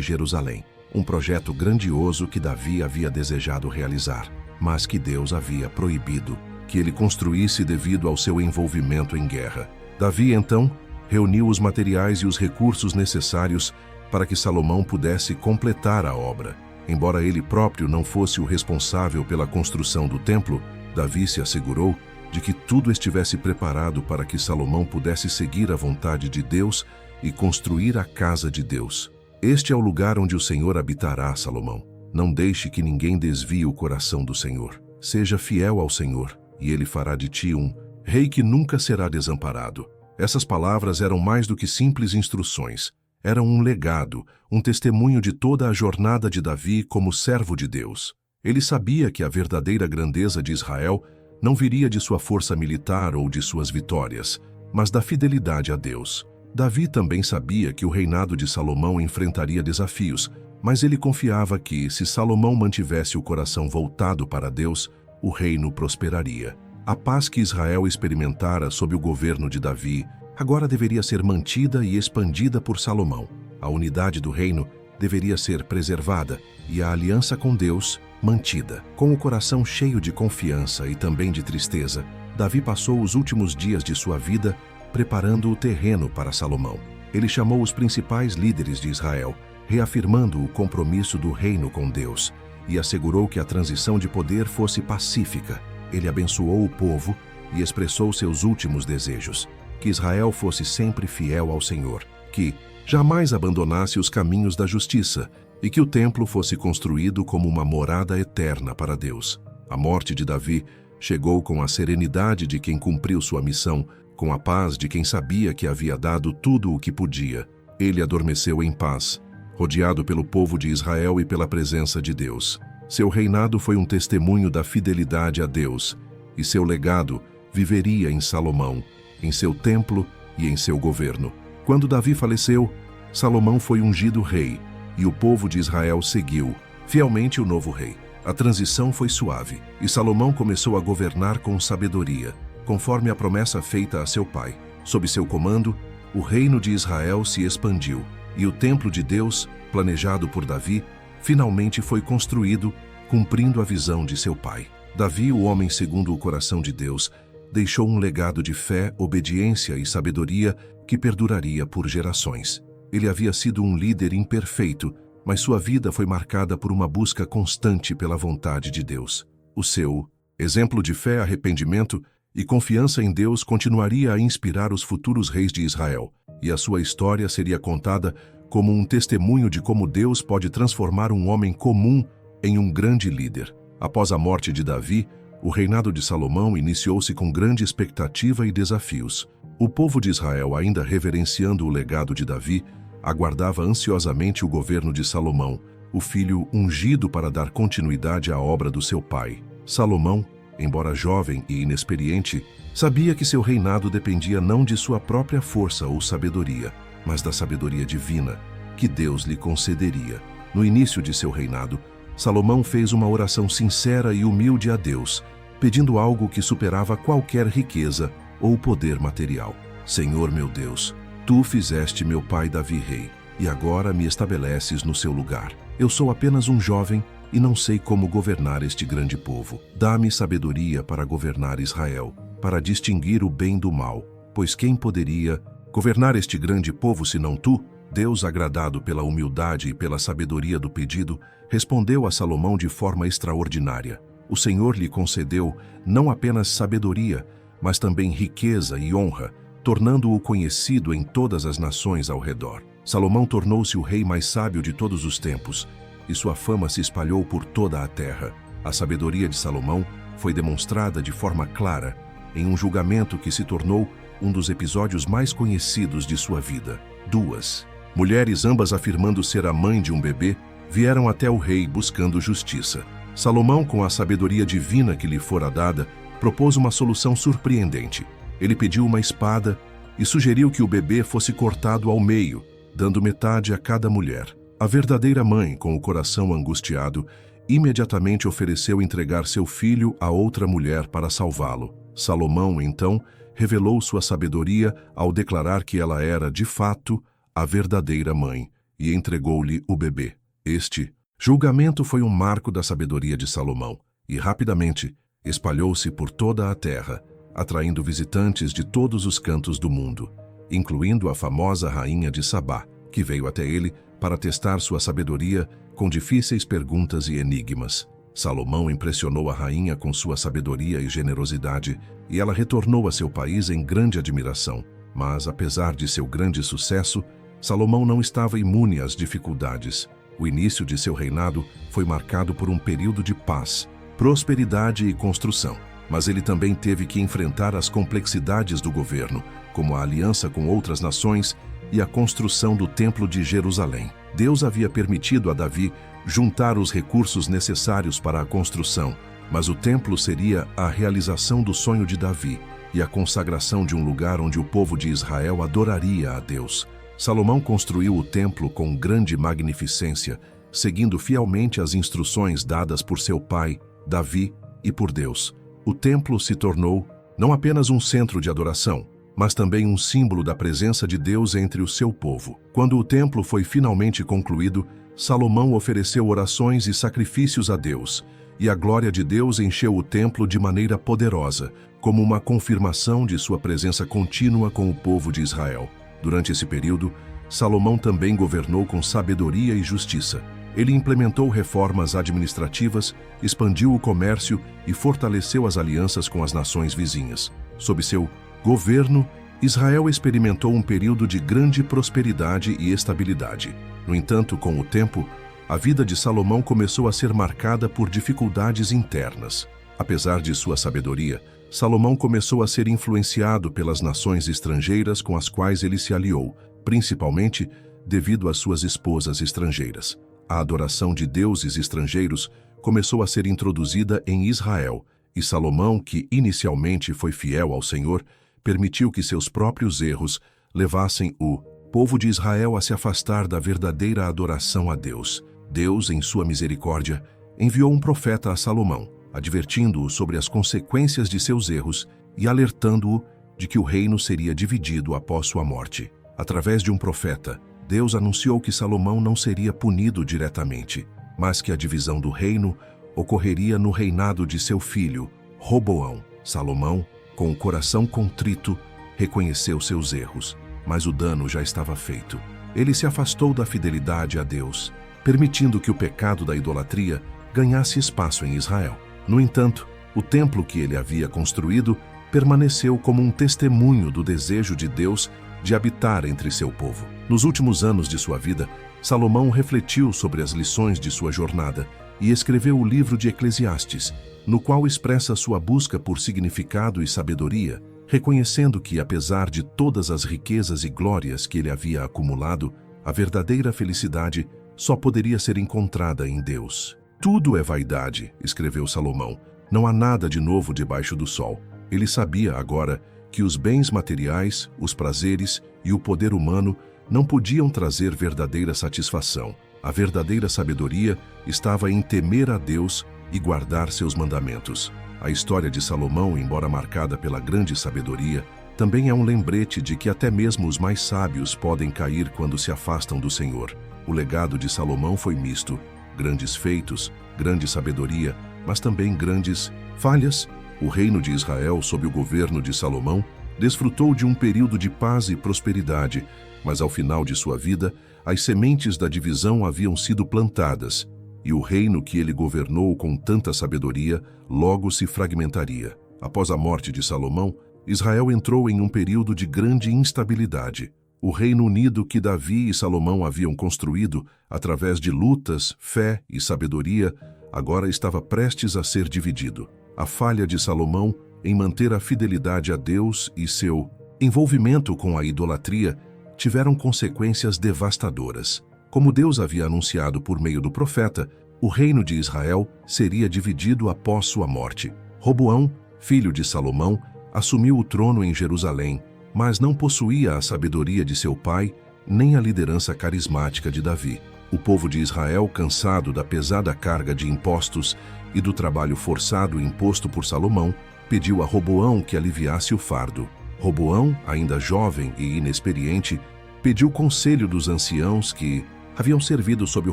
Jerusalém, um projeto grandioso que Davi havia desejado realizar, mas que Deus havia proibido que ele construísse devido ao seu envolvimento em guerra. Davi, então, reuniu os materiais e os recursos necessários para que Salomão pudesse completar a obra. Embora ele próprio não fosse o responsável pela construção do templo, Davi se assegurou de que tudo estivesse preparado para que Salomão pudesse seguir a vontade de Deus e construir a casa de Deus. Este é o lugar onde o Senhor habitará, Salomão. Não deixe que ninguém desvie o coração do Senhor. Seja fiel ao Senhor, e Ele fará de ti um rei que nunca será desamparado. Essas palavras eram mais do que simples instruções. Eram um legado, um testemunho de toda a jornada de Davi como servo de Deus. Ele sabia que a verdadeira grandeza de Israel não viria de sua força militar ou de suas vitórias, mas da fidelidade a Deus. Davi também sabia que o reinado de Salomão enfrentaria desafios, mas ele confiava que, se Salomão mantivesse o coração voltado para Deus, o reino prosperaria. A paz que Israel experimentara sob o governo de Davi agora deveria ser mantida e expandida por Salomão. A unidade do reino deveria ser preservada e a aliança com Deus mantida. Com o coração cheio de confiança e também de tristeza, Davi passou os últimos dias de sua vida preparando o terreno para Salomão. Ele chamou os principais líderes de Israel, reafirmando o compromisso do reino com Deus, e assegurou que a transição de poder fosse pacífica. Ele abençoou o povo e expressou seus últimos desejos: que Israel fosse sempre fiel ao Senhor, que jamais abandonasse os caminhos da justiça e que o templo fosse construído como uma morada eterna para Deus. A morte de Davi chegou com a serenidade de quem cumpriu sua missão, com a paz de quem sabia que havia dado tudo o que podia. Ele adormeceu em paz, rodeado pelo povo de Israel e pela presença de Deus. Seu reinado foi um testemunho da fidelidade a Deus, e seu legado viveria em Salomão, em seu templo e em seu governo. Quando Davi faleceu, Salomão foi ungido rei, e o povo de Israel seguiu fielmente o novo rei. A transição foi suave, e Salomão começou a governar com sabedoria, conforme a promessa feita a seu pai. Sob seu comando, o reino de Israel se expandiu, e o templo de Deus, planejado por Davi, finalmente foi construído, cumprindo a visão de seu pai. Davi, o homem segundo o coração de Deus, deixou um legado de fé, obediência e sabedoria que perduraria por gerações. Ele havia sido um líder imperfeito, mas sua vida foi marcada por uma busca constante pela vontade de Deus. O seu exemplo de fé, arrependimento e confiança em Deus continuaria a inspirar os futuros reis de Israel, e a sua história seria contada como um testemunho de como Deus pode transformar um homem comum em um grande líder. Após a morte de Davi, o reinado de Salomão iniciou-se com grande expectativa e desafios. O povo de Israel, ainda reverenciando o legado de Davi, aguardava ansiosamente o governo de Salomão, o filho ungido para dar continuidade à obra do seu pai. Salomão, embora jovem e inexperiente, sabia que seu reinado dependia não de sua própria força ou sabedoria, mas da sabedoria divina que Deus lhe concederia. No início de seu reinado, Salomão fez uma oração sincera e humilde a Deus, pedindo algo que superava qualquer riqueza ou poder material. Senhor meu Deus, tu fizeste meu pai Davi rei, e agora me estabeleces no seu lugar. Eu sou apenas um jovem e não sei como governar este grande povo. Dá-me sabedoria para governar Israel, para distinguir o bem do mal, pois quem poderia governar este grande povo senão tu? Deus, agradado pela humildade e pela sabedoria do pedido, respondeu a Salomão de forma extraordinária: o Senhor lhe concedeu não apenas sabedoria, mas também riqueza e honra, tornando-o conhecido em todas as nações ao redor. Salomão tornou-se o rei mais sábio de todos os tempos, e sua fama se espalhou por toda a terra. A sabedoria de Salomão foi demonstrada de forma clara em um julgamento que se tornou um dos episódios mais conhecidos de sua vida. Duas mulheres, ambas afirmando ser a mãe de um bebê, vieram até o rei buscando justiça. Salomão, com a sabedoria divina que lhe fora dada, propôs uma solução surpreendente. Ele pediu uma espada e sugeriu que o bebê fosse cortado ao meio, dando metade a cada mulher. A verdadeira mãe, com o coração angustiado, imediatamente ofereceu entregar seu filho a outra mulher para salvá-lo. Salomão, então, revelou sua sabedoria ao declarar que ela era, de fato, a verdadeira mãe, e entregou-lhe o bebê. Este julgamento foi um marco da sabedoria de Salomão, e rapidamente espalhou-se por toda a terra, atraindo visitantes de todos os cantos do mundo, incluindo a famosa rainha de Sabá, que veio até ele para testar sua sabedoria com difíceis perguntas e enigmas. Salomão impressionou a rainha com sua sabedoria e generosidade, e ela retornou a seu país em grande admiração. Mas, apesar de seu grande sucesso, Salomão não estava imune às dificuldades. O início de seu reinado foi marcado por um período de paz, prosperidade e construção. Mas ele também teve que enfrentar as complexidades do governo, como a aliança com outras nações e a construção do Templo de Jerusalém. Deus havia permitido a Davi juntar os recursos necessários para a construção, mas o templo seria a realização do sonho de Davi e a consagração de um lugar onde o povo de Israel adoraria a Deus. Salomão construiu o templo com grande magnificência, seguindo fielmente as instruções dadas por seu pai, Davi, e por Deus. O templo se tornou não apenas um centro de adoração, mas também um símbolo da presença de Deus entre o seu povo. Quando o templo foi finalmente concluído, Salomão ofereceu orações e sacrifícios a Deus, e a glória de Deus encheu o templo de maneira poderosa, como uma confirmação de sua presença contínua com o povo de Israel. Durante esse período, Salomão também governou com sabedoria e justiça. Ele implementou reformas administrativas, expandiu o comércio e fortaleceu as alianças com as nações vizinhas. Sob seu governo, Israel experimentou um período de grande prosperidade e estabilidade. No entanto, com o tempo, a vida de Salomão começou a ser marcada por dificuldades internas. Apesar de sua sabedoria, Salomão começou a ser influenciado pelas nações estrangeiras com as quais ele se aliou, principalmente devido às suas esposas estrangeiras. A adoração de deuses estrangeiros começou a ser introduzida em Israel, e Salomão, que inicialmente foi fiel ao Senhor, permitiu que seus próprios erros levassem o povo de Israel a se afastar da verdadeira adoração a Deus. Deus, em sua misericórdia, enviou um profeta a Salomão, advertindo-o sobre as consequências de seus erros e alertando-o de que o reino seria dividido após sua morte. Através de um profeta, Deus anunciou que Salomão não seria punido diretamente, mas que a divisão do reino ocorreria no reinado de seu filho, Roboão. Salomão, com o coração contrito, reconheceu seus erros, mas o dano já estava feito. Ele se afastou da fidelidade a Deus, permitindo que o pecado da idolatria ganhasse espaço em Israel. No entanto, o templo que ele havia construído permaneceu como um testemunho do desejo de Deus de habitar entre seu povo. Nos últimos anos de sua vida, Salomão refletiu sobre as lições de sua jornada e escreveu o livro de Eclesiastes, no qual expressa sua busca por significado e sabedoria, reconhecendo que, apesar de todas as riquezas e glórias que ele havia acumulado, a verdadeira felicidade só poderia ser encontrada em Deus. Tudo é vaidade, escreveu Salomão. Não há nada de novo debaixo do sol. Ele sabia agora que os bens materiais, os prazeres e o poder humano não podiam trazer verdadeira satisfação. A verdadeira sabedoria estava em temer a Deus e guardar seus mandamentos. A história de Salomão, embora marcada pela grande sabedoria, também é um lembrete de que até mesmo os mais sábios podem cair quando se afastam do Senhor. O legado de Salomão foi misto: grandes feitos, grande sabedoria, mas também grandes falhas. O reino de Israel, sob o governo de Salomão, desfrutou de um período de paz e prosperidade, mas ao final de sua vida, as sementes da divisão haviam sido plantadas, e o reino que ele governou com tanta sabedoria logo se fragmentaria. Após a morte de Salomão, Israel entrou em um período de grande instabilidade. O reino unido que Davi e Salomão haviam construído através de lutas, fé e sabedoria, agora estava prestes a ser dividido. A falha de Salomão em manter a fidelidade a Deus e seu envolvimento com a idolatria tiveram consequências devastadoras. Como Deus havia anunciado por meio do profeta, o reino de Israel seria dividido após sua morte. Roboão, filho de Salomão, assumiu o trono em Jerusalém, mas não possuía a sabedoria de seu pai, nem a liderança carismática de Davi. O povo de Israel, cansado da pesada carga de impostos e do trabalho forçado imposto por Salomão, pediu a Roboão que aliviasse o fardo. Roboão, ainda jovem e inexperiente, pediu conselho dos anciãos que haviam servido sob o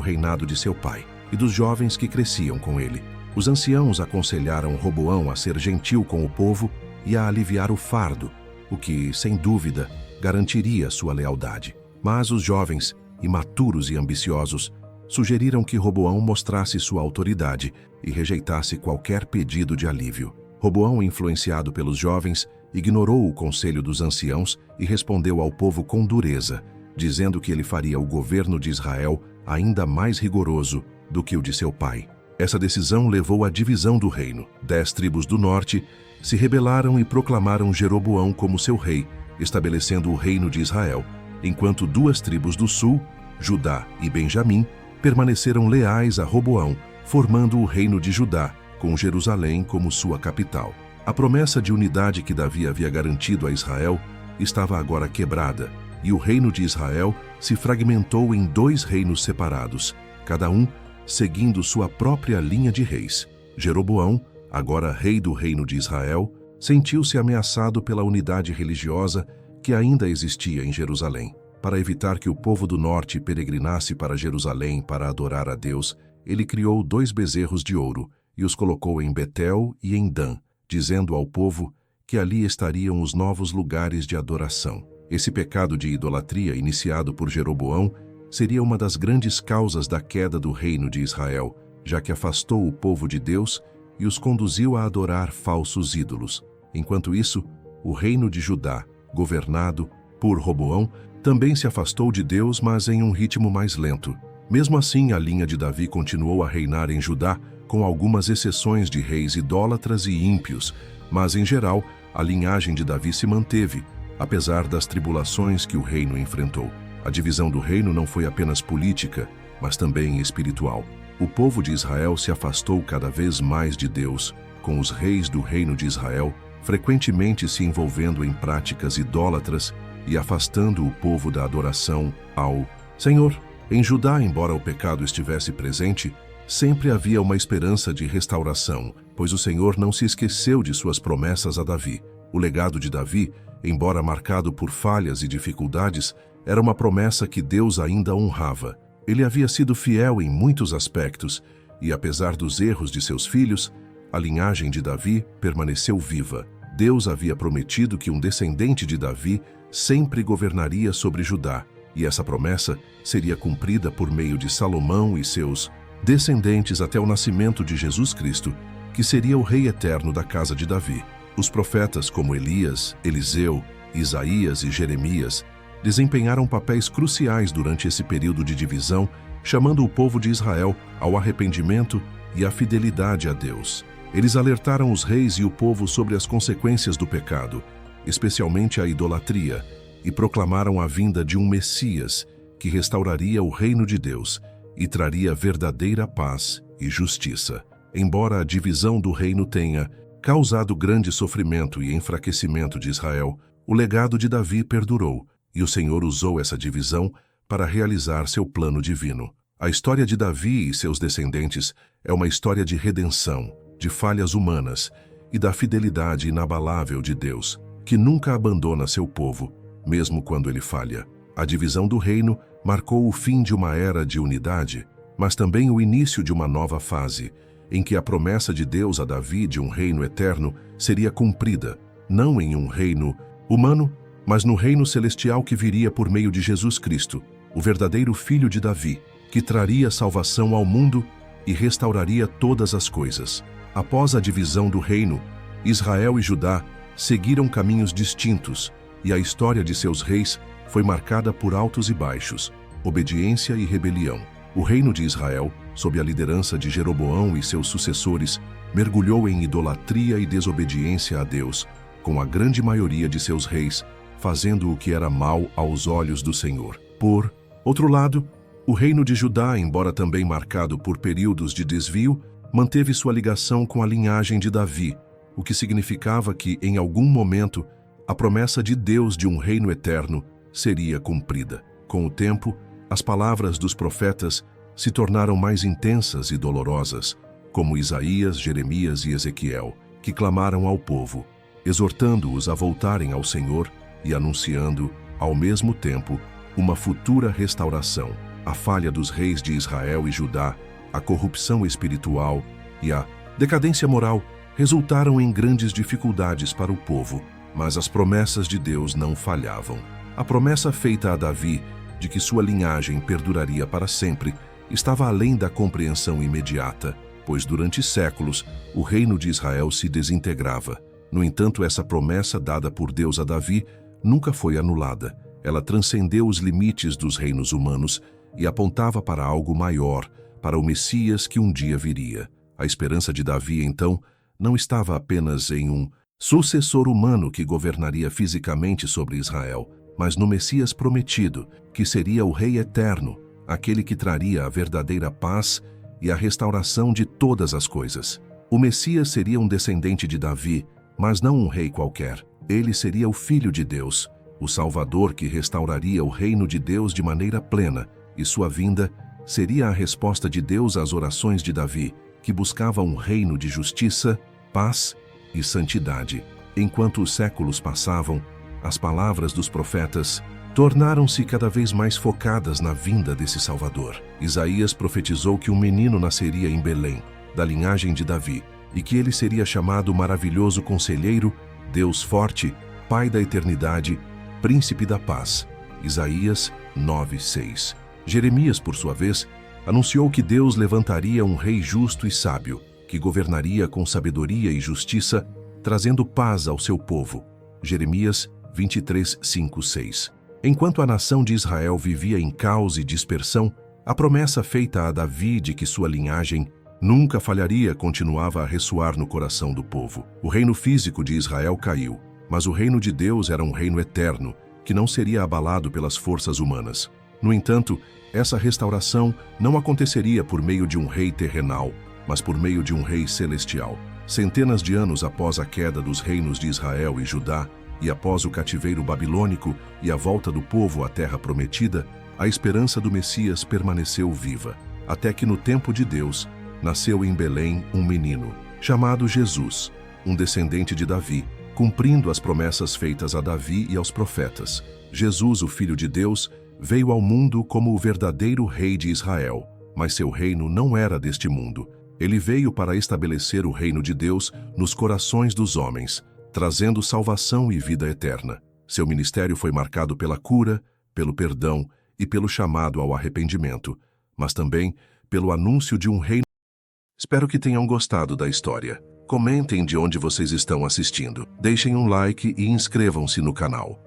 reinado de seu pai e dos jovens que cresciam com ele. Os anciãos aconselharam Roboão a ser gentil com o povo e a aliviar o fardo, o que, sem dúvida, garantiria sua lealdade. Mas os jovens, imaturos e ambiciosos, sugeriram que Roboão mostrasse sua autoridade e rejeitasse qualquer pedido de alívio. Roboão, influenciado pelos jovens, ignorou o conselho dos anciãos e respondeu ao povo com dureza, dizendo que ele faria o governo de Israel ainda mais rigoroso do que o de seu pai. Essa decisão levou à divisão do reino. 10 tribos do norte se rebelaram e proclamaram Jeroboão como seu rei, estabelecendo o reino de Israel, enquanto 2 tribos do sul, Judá e Benjamim, permaneceram leais a Roboão, formando o reino de Judá, com Jerusalém como sua capital. A promessa de unidade que Davi havia garantido a Israel estava agora quebrada, e o reino de Israel se fragmentou em 2 reinos separados, cada um seguindo sua própria linha de reis. Jeroboão, agora rei do reino de Israel, sentiu-se ameaçado pela unidade religiosa que ainda existia em Jerusalém. Para evitar que o povo do norte peregrinasse para Jerusalém para adorar a Deus, ele criou 2 bezerros de ouro e os colocou em Betel e em Dan, dizendo ao povo que ali estariam os novos lugares de adoração. Esse pecado de idolatria iniciado por Jeroboão seria uma das grandes causas da queda do reino de Israel, já que afastou o povo de Deus e os conduziu a adorar falsos ídolos. Enquanto isso, o reino de Judá, governado por Roboão, também se afastou de Deus, mas em um ritmo mais lento. Mesmo assim, a linha de Davi continuou a reinar em Judá, com algumas exceções de reis idólatras e ímpios, mas, em geral, a linhagem de Davi se manteve, apesar das tribulações que o reino enfrentou. A divisão do reino não foi apenas política, mas também espiritual. O povo de Israel se afastou cada vez mais de Deus, com os reis do reino de Israel frequentemente se envolvendo em práticas idólatras e afastando o povo da adoração ao Senhor. Em Judá, embora o pecado estivesse presente, sempre havia uma esperança de restauração, pois o Senhor não se esqueceu de suas promessas a Davi. O legado de Davi, embora marcado por falhas e dificuldades, era uma promessa que Deus ainda honrava. Ele havia sido fiel em muitos aspectos e, apesar dos erros de seus filhos, a linhagem de Davi permaneceu viva. Deus havia prometido que um descendente de Davi sempre governaria sobre Judá, e essa promessa seria cumprida por meio de Salomão e seus descendentes até o nascimento de Jesus Cristo, que seria o rei eterno da casa de Davi. Os profetas como Elias, Eliseu, Isaías e Jeremias desempenharam papéis cruciais durante esse período de divisão, chamando o povo de Israel ao arrependimento e à fidelidade a Deus. Eles alertaram os reis e o povo sobre as consequências do pecado, especialmente a idolatria, e proclamaram a vinda de um Messias que restauraria o reino de Deus e traria verdadeira paz e justiça. Embora a divisão do reino tenha causado grande sofrimento e enfraquecimento de Israel, o legado de Davi perdurou, e o Senhor usou essa divisão para realizar seu plano divino. A história de Davi e seus descendentes é uma história de redenção, de falhas humanas e da fidelidade inabalável de Deus, que nunca abandona seu povo, mesmo quando ele falha. A divisão do reino marcou o fim de uma era de unidade, mas também o início de uma nova fase, em que a promessa de Deus a Davi de um reino eterno seria cumprida, não em um reino humano, mas no reino celestial que viria por meio de Jesus Cristo, o verdadeiro Filho de Davi, que traria salvação ao mundo e restauraria todas as coisas. Após a divisão do reino, Israel e Judá seguiram caminhos distintos, e a história de seus reis foi marcada por altos e baixos, obediência e rebelião. O reino de Israel, sob a liderança de Jeroboão e seus sucessores, mergulhou em idolatria e desobediência a Deus, com a grande maioria de seus reis fazendo o que era mal aos olhos do Senhor. Por outro lado, o reino de Judá, embora também marcado por períodos de desvio, manteve sua ligação com a linhagem de Davi, o que significava que, em algum momento, a promessa de Deus de um reino eterno seria cumprida. Com o tempo, as palavras dos profetas se tornaram mais intensas e dolorosas, como Isaías, Jeremias e Ezequiel, que clamaram ao povo, exortando-os a voltarem ao Senhor e anunciando, ao mesmo tempo, uma futura restauração. A falha dos reis de Israel e Judá, a corrupção espiritual e a decadência moral resultaram em grandes dificuldades para o povo, mas as promessas de Deus não falhavam. A promessa feita a Davi de que sua linhagem perduraria para sempre estava além da compreensão imediata, pois durante séculos o reino de Israel se desintegrava. No entanto, essa promessa dada por Deus a Davi nunca foi anulada. Ela transcendeu os limites dos reinos humanos e apontava para algo maior, para o Messias que um dia viria. A esperança de Davi, então, não estava apenas em um sucessor humano que governaria fisicamente sobre Israel, mas no Messias prometido, que seria o Rei eterno, aquele que traria a verdadeira paz e a restauração de todas as coisas. O Messias seria um descendente de Davi, mas não um rei qualquer. Ele seria o Filho de Deus, o Salvador que restauraria o reino de Deus de maneira plena, e sua vinda seria a resposta de Deus às orações de Davi, que buscava um reino de justiça, paz e santidade. Enquanto os séculos passavam, as palavras dos profetas tornaram-se cada vez mais focadas na vinda desse Salvador. Isaías profetizou que um menino nasceria em Belém, da linhagem de Davi, e que ele seria chamado Maravilhoso Conselheiro, Deus Forte, Pai da Eternidade, Príncipe da Paz. Isaías 9:6. Jeremias, por sua vez, anunciou que Deus levantaria um rei justo e sábio, que governaria com sabedoria e justiça, trazendo paz ao seu povo. Jeremias 23:5-6. Enquanto a nação de Israel vivia em caos e dispersão, a promessa feita a Davi de que sua linhagem nunca falharia continuava a ressoar no coração do povo. O reino físico de Israel caiu, mas o reino de Deus era um reino eterno, que não seria abalado pelas forças humanas. No entanto, essa restauração não aconteceria por meio de um rei terrenal, mas por meio de um rei celestial. Centenas de anos após a queda dos reinos de Israel e Judá, e após o cativeiro babilônico e a volta do povo à terra prometida, a esperança do Messias permaneceu viva, até que no tempo de Deus, nasceu em Belém um menino, chamado Jesus, um descendente de Davi, cumprindo as promessas feitas a Davi e aos profetas. Jesus, o Filho de Deus, veio ao mundo como o verdadeiro rei de Israel, mas seu reino não era deste mundo. Ele veio para estabelecer o reino de Deus nos corações dos homens, trazendo salvação e vida eterna. Seu ministério foi marcado pela cura, pelo perdão e pelo chamado ao arrependimento, mas também pelo anúncio de um reino. Espero que tenham gostado da história. Comentem de onde vocês estão assistindo. Deixem um like e inscrevam-se no canal.